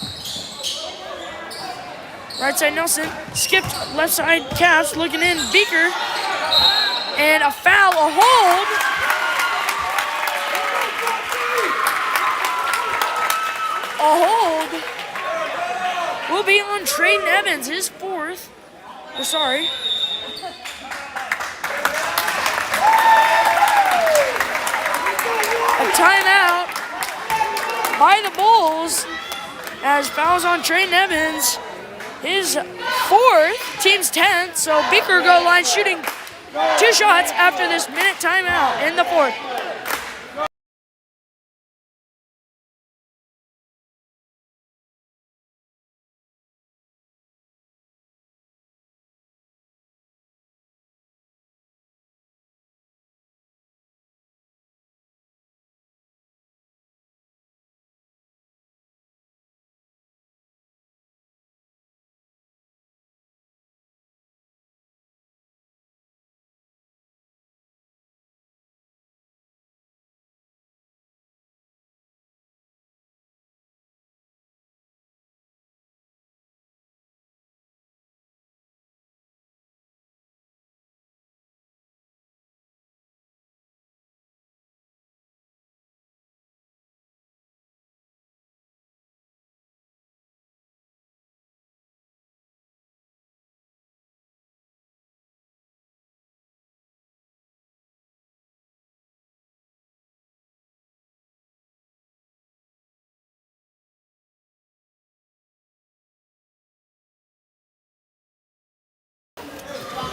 Right side, Nelson. Skipped left side, Caps. Looking in, Beaker. And a foul, a hold. hold will be on Trayden Evans, his fourth. Oh, sorry. A timeout by the Bulls as fouls on Trayden Evans. His fourth, team's 10th, so Beaker go line shooting 2 shots after this minute timeout in the fourth.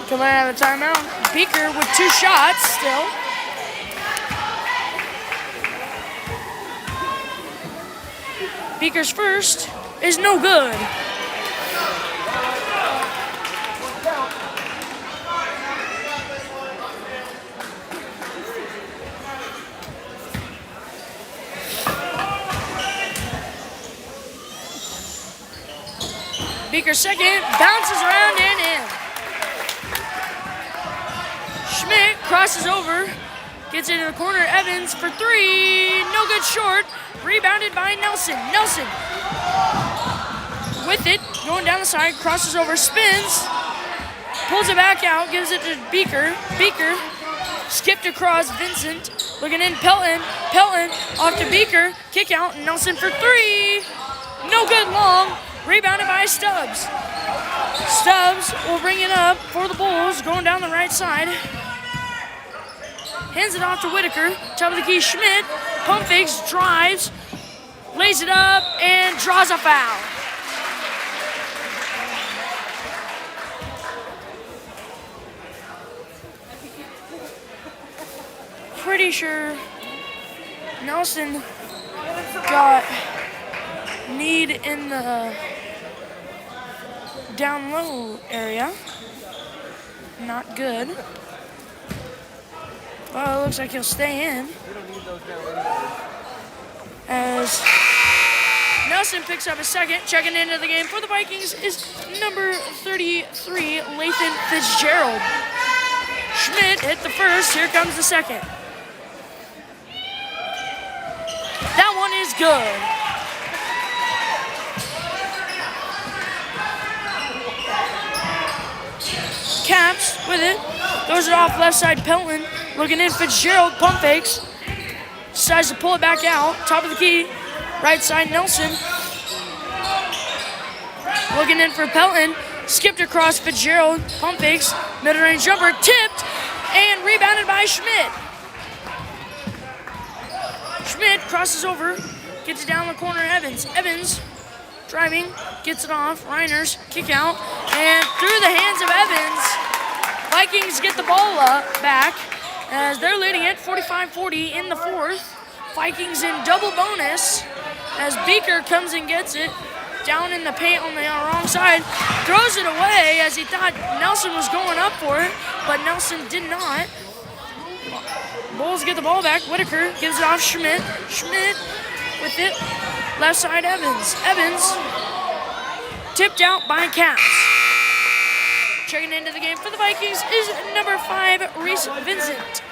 Coming out of the timeout, Beaker with 2 shots still. Beaker's first is no good. Beaker's second, bounces around and in. Schmidt crosses over, gets into the corner, Evans for 3, no good short, rebounded by Nelson. Nelson with it, going down the side, crosses over, spins, pulls it back out, gives it to Beaker. Beaker skipped across, Vincent, looking in, Pelton off to Beaker, kick out, Nelson for 3, no good long, rebounded by Stubbs. Stubbs will bring it up for the Bulls, going down the right side. Hands it off to Whitaker, top of the key, Schmidt, pump fakes, drives, lays it up, and draws a foul. Pretty sure Nelson got kneed in the down low area. Not good. Well, it looks like he'll stay in. As Nelson picks up a second, checking into the game for the Vikings is number 33, Lathan Fitzgerald. Schmidt hit the first, here comes the second. That one is good. Caps with it, throws it off left side, Pelton. Looking in, Fitzgerald, pump fakes. Decides to pull it back out. Top of the key, right side, Nelson. Looking in for Pelton. Skipped across Fitzgerald, pump fakes. Mid-range jumper, tipped, and rebounded by Schmidt. Schmidt crosses over, gets it down the corner, Evans. Evans driving, gets it off. Reiners, kick out, and through the hands of Evans, Vikings get the ball back. As they're leading it 45-40 in the fourth. Vikings in double bonus as Beaker comes and gets it down in the paint on the wrong side. Throws it away as he thought Nelson was going up for it, but Nelson did not. Bulls get the ball back. Whitaker gives it off Schmidt. Schmidt with it. Left side Evans. Evans tipped out by Caps. Checking into the game for the Vikings is number 5, Reese Vincent.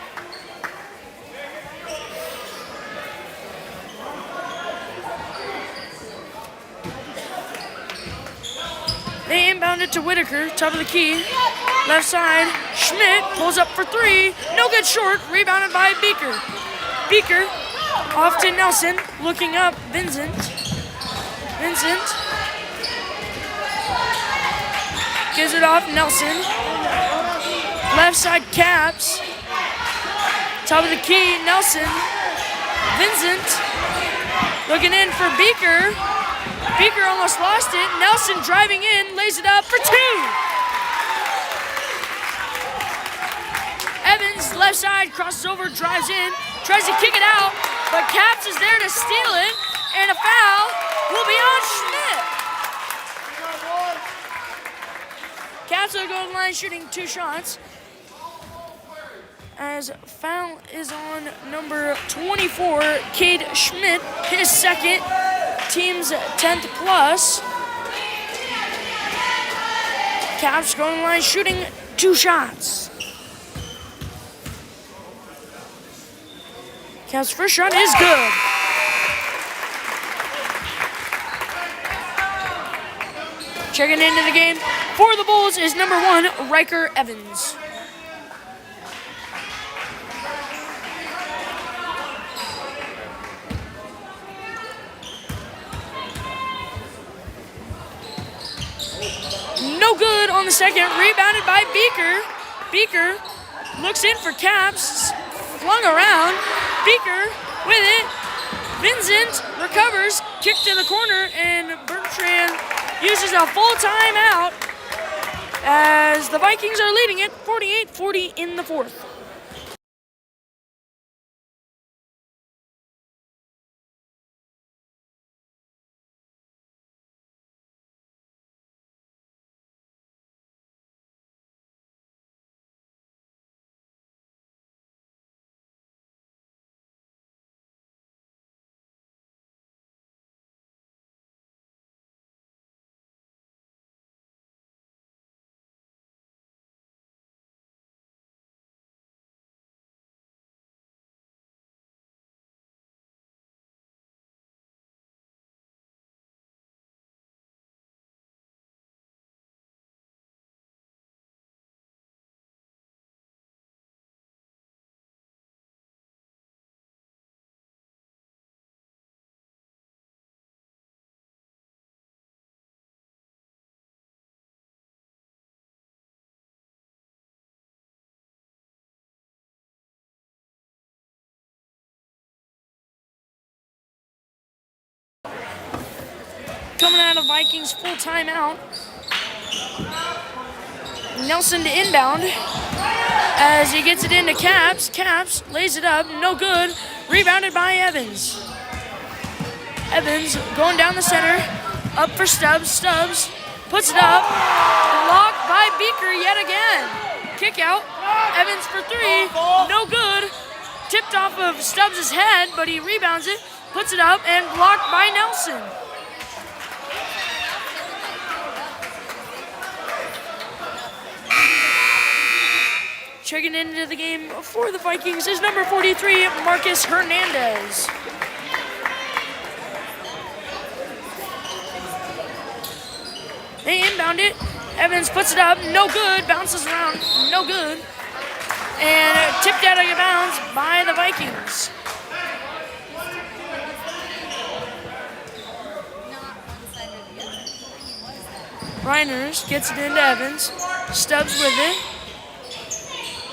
They inbound it to Whitaker, top of the key. Left side, Schmidt pulls up for 3. No good short, rebounded by Beaker. Beaker off to Nelson, looking up, Vincent. Vincent. Gives it off, Nelson. Left side, Caps. Top of the key, Nelson. Vincent. Looking in for Beaker. Beaker almost lost it. Nelson driving in, lays it up for 2. Evans, left side, crosses over, drives in, tries to kick it out, but Caps is there to steal it, and a foul will be on Schmidt. Caps will go to the line shooting 2 shots, as foul is on number 24, Cade Schmidt, his second, team's 10th plus. Caps going to the line shooting 2 shots. Caps' first shot is good. Checking into the game for the Bulls is number 1, Riker Evans. No good on the second, rebounded by Beaker. Beaker looks in for Caps, flung around. Beaker with it. Vincent recovers, kick to the corner, and Bertrand uses a full timeout as the Vikings are leading it 48-40 in the 4th. Coming out of Vikings full timeout. Nelson to inbound as he gets it into Caps. Caps lays it up, no good. Rebounded by Evans. Evans going down the center, up for Stubbs. Stubbs puts it up, blocked by Beaker yet again. Kick out, Evans for 3, no good. Tipped off of Stubbs' head, but he rebounds it, puts it up, and blocked by Nelson. Checking into the game for the Vikings is number 43, Marcus Hernandez. They inbound it. Evans puts it up, no good. Bounces around, no good. And tipped out of bounds by the Vikings. Reiners gets it into Evans. Stubbs with it.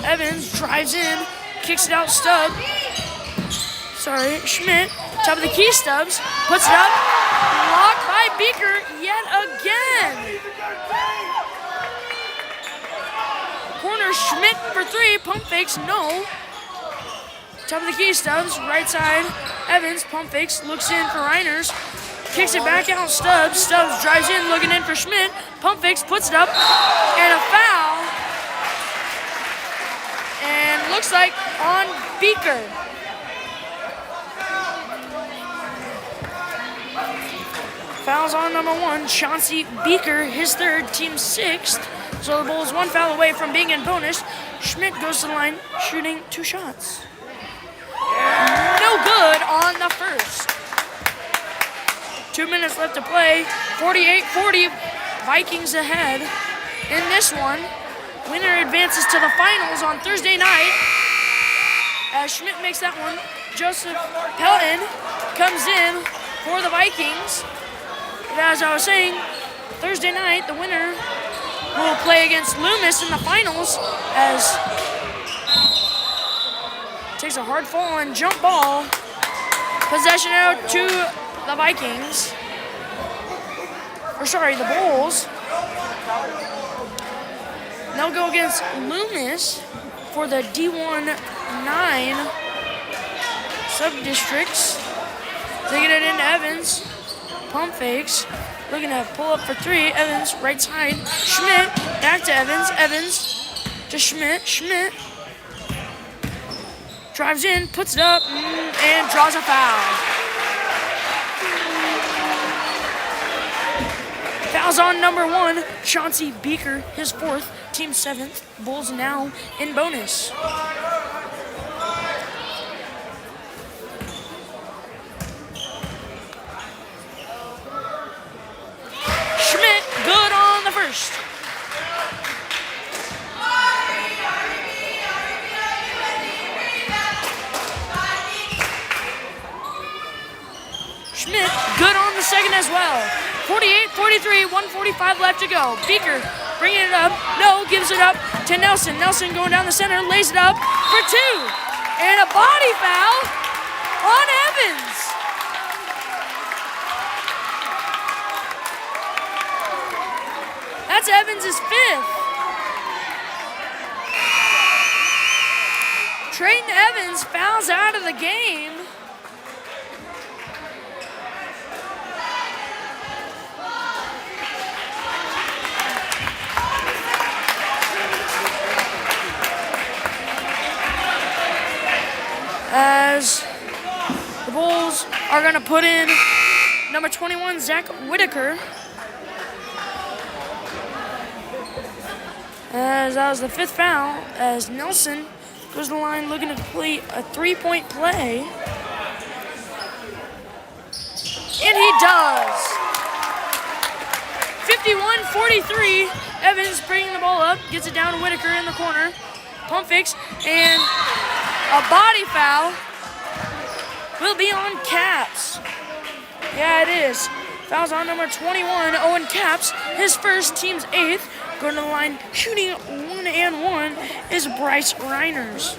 Evans drives in, kicks it out, Schmidt, top of the key, Stubbs, puts it up, blocked by Beaker yet again. Corner, Schmidt for 3, pump fakes, no. Top of the key, Stubbs, right side, Evans, pump fakes, looks in for Reiners, kicks it back out, Stubbs drives in, looking in for Schmidt, pump fakes, puts it up, and a foul. And looks like on Beaker. Fouls on number 1, Chauncey Beaker, his 3rd, team 6th. So the Bulls 1 foul away from being in bonus. Schmidt goes to the line, shooting 2 shots. No good on the first. 2 minutes left to play. 48-40, Vikings ahead in this one. Winner advances to the finals on Thursday night. As Schmidt makes that one, Joseph Pelton comes in for the Vikings. But as I was saying, Thursday night, the winner will play against Loomis in the finals as takes a hard fall and jump ball. Possession out to the Vikings. Or sorry, the Bulls. They'll go against Loomis for the D1-9 sub-districts. They get it into Evans. Pump fakes. Looking to pull up for three. Evans, right side. Schmidt, back to Evans. Evans to Schmidt. Schmidt drives in, puts it up, and draws a foul. Fouls on number 1, Chauncey Beaker, his 4th, team 7th. Bulls now in bonus. Schmidt, good on the first. Schmidt, good on the second as well. 48-43, 1:45 left to go. Beaker bringing it up. No, gives it up to Nelson. Nelson going down the center, lays it up for 2. And a body foul on Evans. That's Evans' 5th. Trayton Evans fouls out of the game. As the Bulls are going to put in number 21, Zach Whitaker. As that was the 5th foul, as Nelson goes to the line looking to complete a 3-point play. And he does. 51-43, Evans bringing the ball up, gets it down to Whitaker in the corner. Pump fakes, and a body foul will be on Caps. Yeah, it is. Foul's on number 21, Owen Caps. His first, team's 8th. Going to the line, shooting 1 and 1 is Bryce Reiners.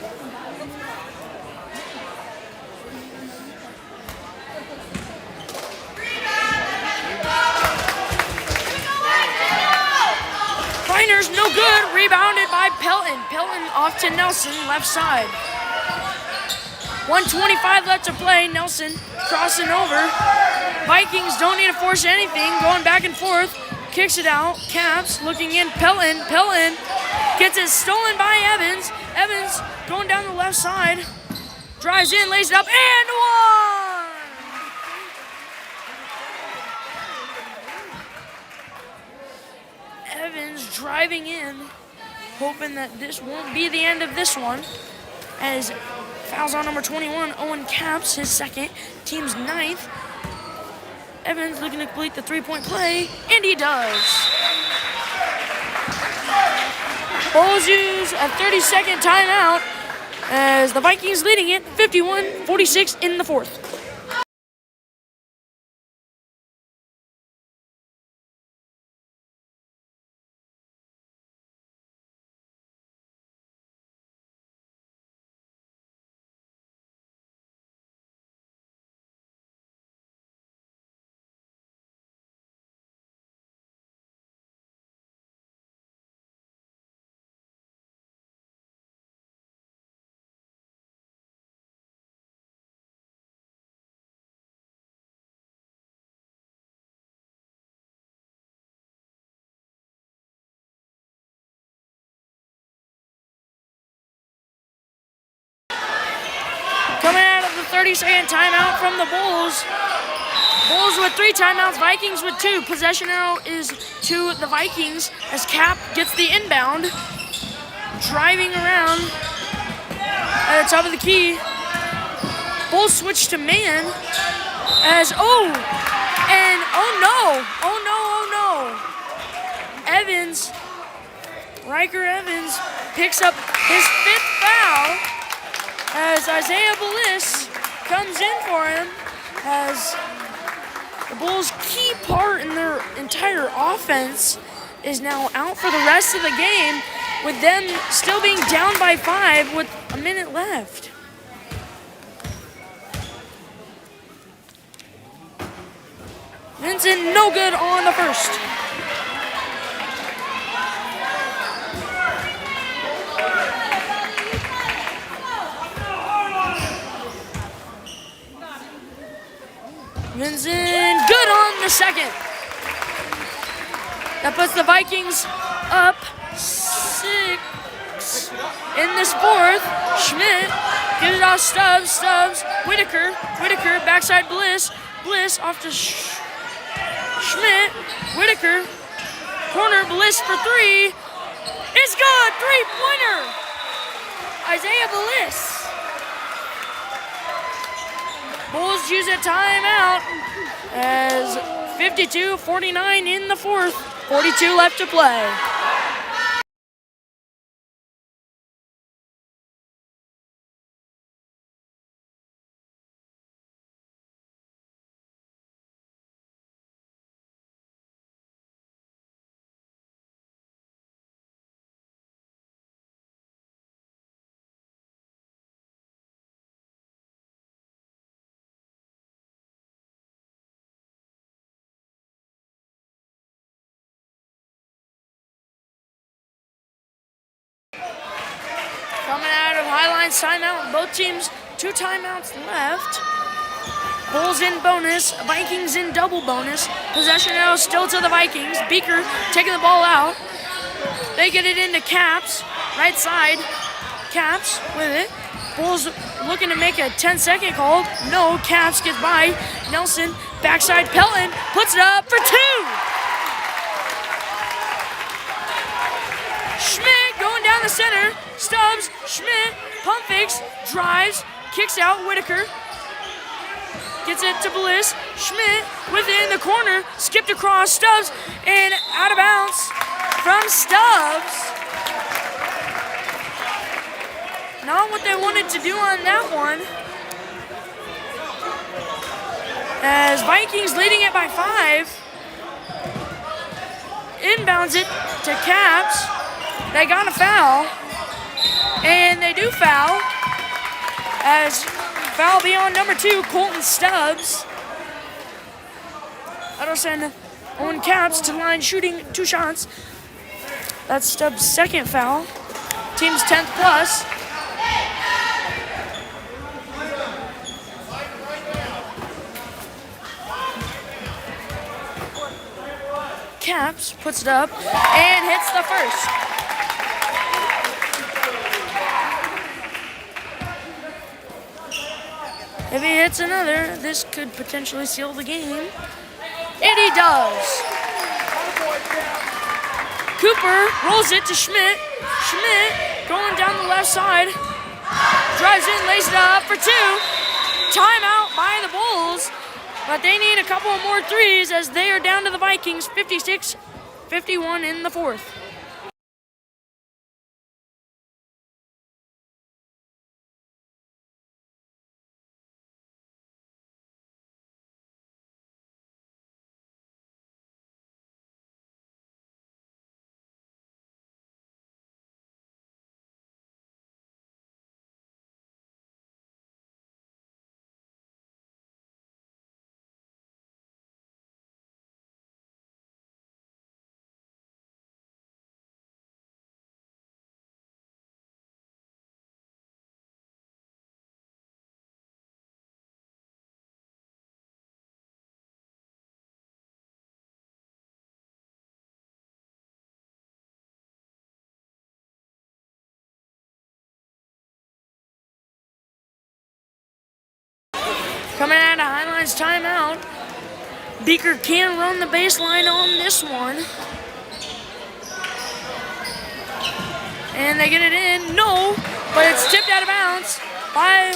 Reiners, no good. Rebounded by Pelton. Pelton off to Nelson, left side. 1:25 left to play. Nelson crossing over. Vikings don't need to force anything. Going back and forth. Kicks it out. Caps looking in. Pelton. Pelton gets it stolen by Evans. Evans going down the left side. Drives in, lays it up, and 1! Evans driving in, hoping that this won't be the end of this one. As fouls on number 21, Owen Caps, his 2nd, team's 9th. Evans looking to complete the 3-point play, and he does. Bulls use a 30-second timeout as the Vikings leading it 51-46 in the 4th. Coming out of the 30-second timeout from the Bulls. Bulls with 3 timeouts, Vikings with 2. Possession arrow is to the Vikings as Cap gets the inbound. Driving around at the top of the key. Bulls switch to man as, Evans, Riker Evans picks up his 5th foul. As Isaiah Bliss comes in for him, as the Bulls' key part in entire offense is now out for the rest of the game, with them still being down by 5 with a minute left. Vincent, no good on the first. Vincent, good on the second. That puts the Vikings up 6 in this fourth. Schmidt gives it off Stubbs. Whitaker, backside Bliss off to Schmidt. Whitaker, corner Bliss for 3. It's good, 3-pointer. Isaiah Bliss. Bulls use a timeout as 52-49 in the fourth. 42 left to play. Coming out of Highline's timeout, both teams 2 timeouts left. Bulls in bonus, Vikings in double bonus. Possession arrow still to the Vikings. Beaker taking the ball out. They get it into Caps, right side. Caps with it. Bulls looking to make a 10-second call. No, Caps gets by. Nelson, backside Pelton, puts it up for 2. Schmidt going down the center. Stubbs, Schmidt, pump fakes, drives, kicks out. Whitaker gets it to Bliss. Schmidt within the corner, skipped across Stubbs, and out of bounds from Stubbs. Not what they wanted to do on that one. As Vikings leading it by 5. Inbounds it to Caps. They got a foul. And they do foul, as foul be on number 2, Colton Stubbs. That'll send Owen Caps to line shooting 2 shots. That's Stubbs' second foul. Team's 10th plus. Caps puts it up and hits the first. If he hits another, this could potentially seal the game. And he does. Cooper rolls it to Schmidt. Schmidt going down the left side. Drives in, lays it up for 2. Timeout by the Bulls. But they need a couple more threes as they are down to the Vikings, 56-51 in the fourth. Coming out of Highline's timeout, Beaker can run the baseline on this one. And they get it in. No, but it's tipped out of bounds by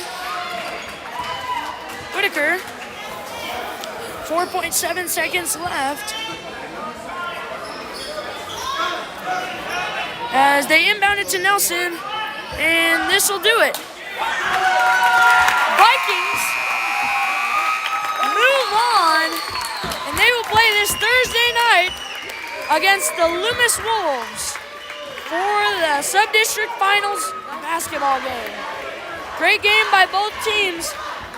Whitaker. 4.7 seconds left. As they inbound it to Nelson, and this will do it. Vikings move on, and they will play this Thursday night against the Loomis Wolves for the sub-district finals basketball game. Great game by both teams,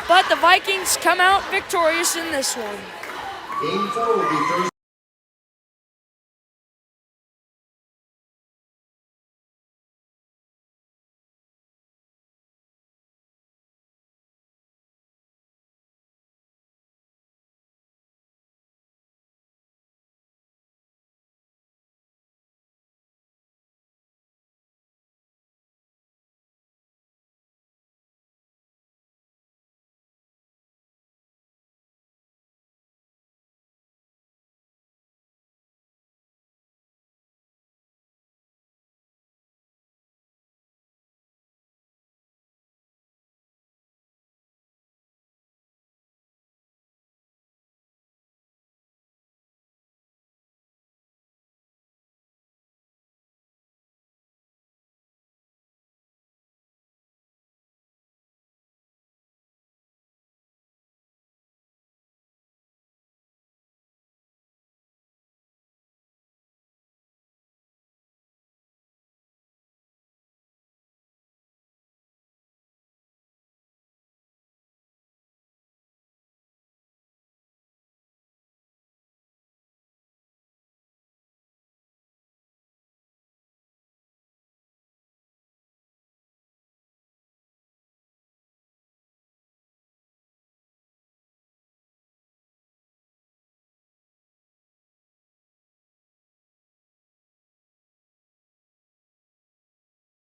but the Vikings come out victorious in this one. Game 4 will be Thursday.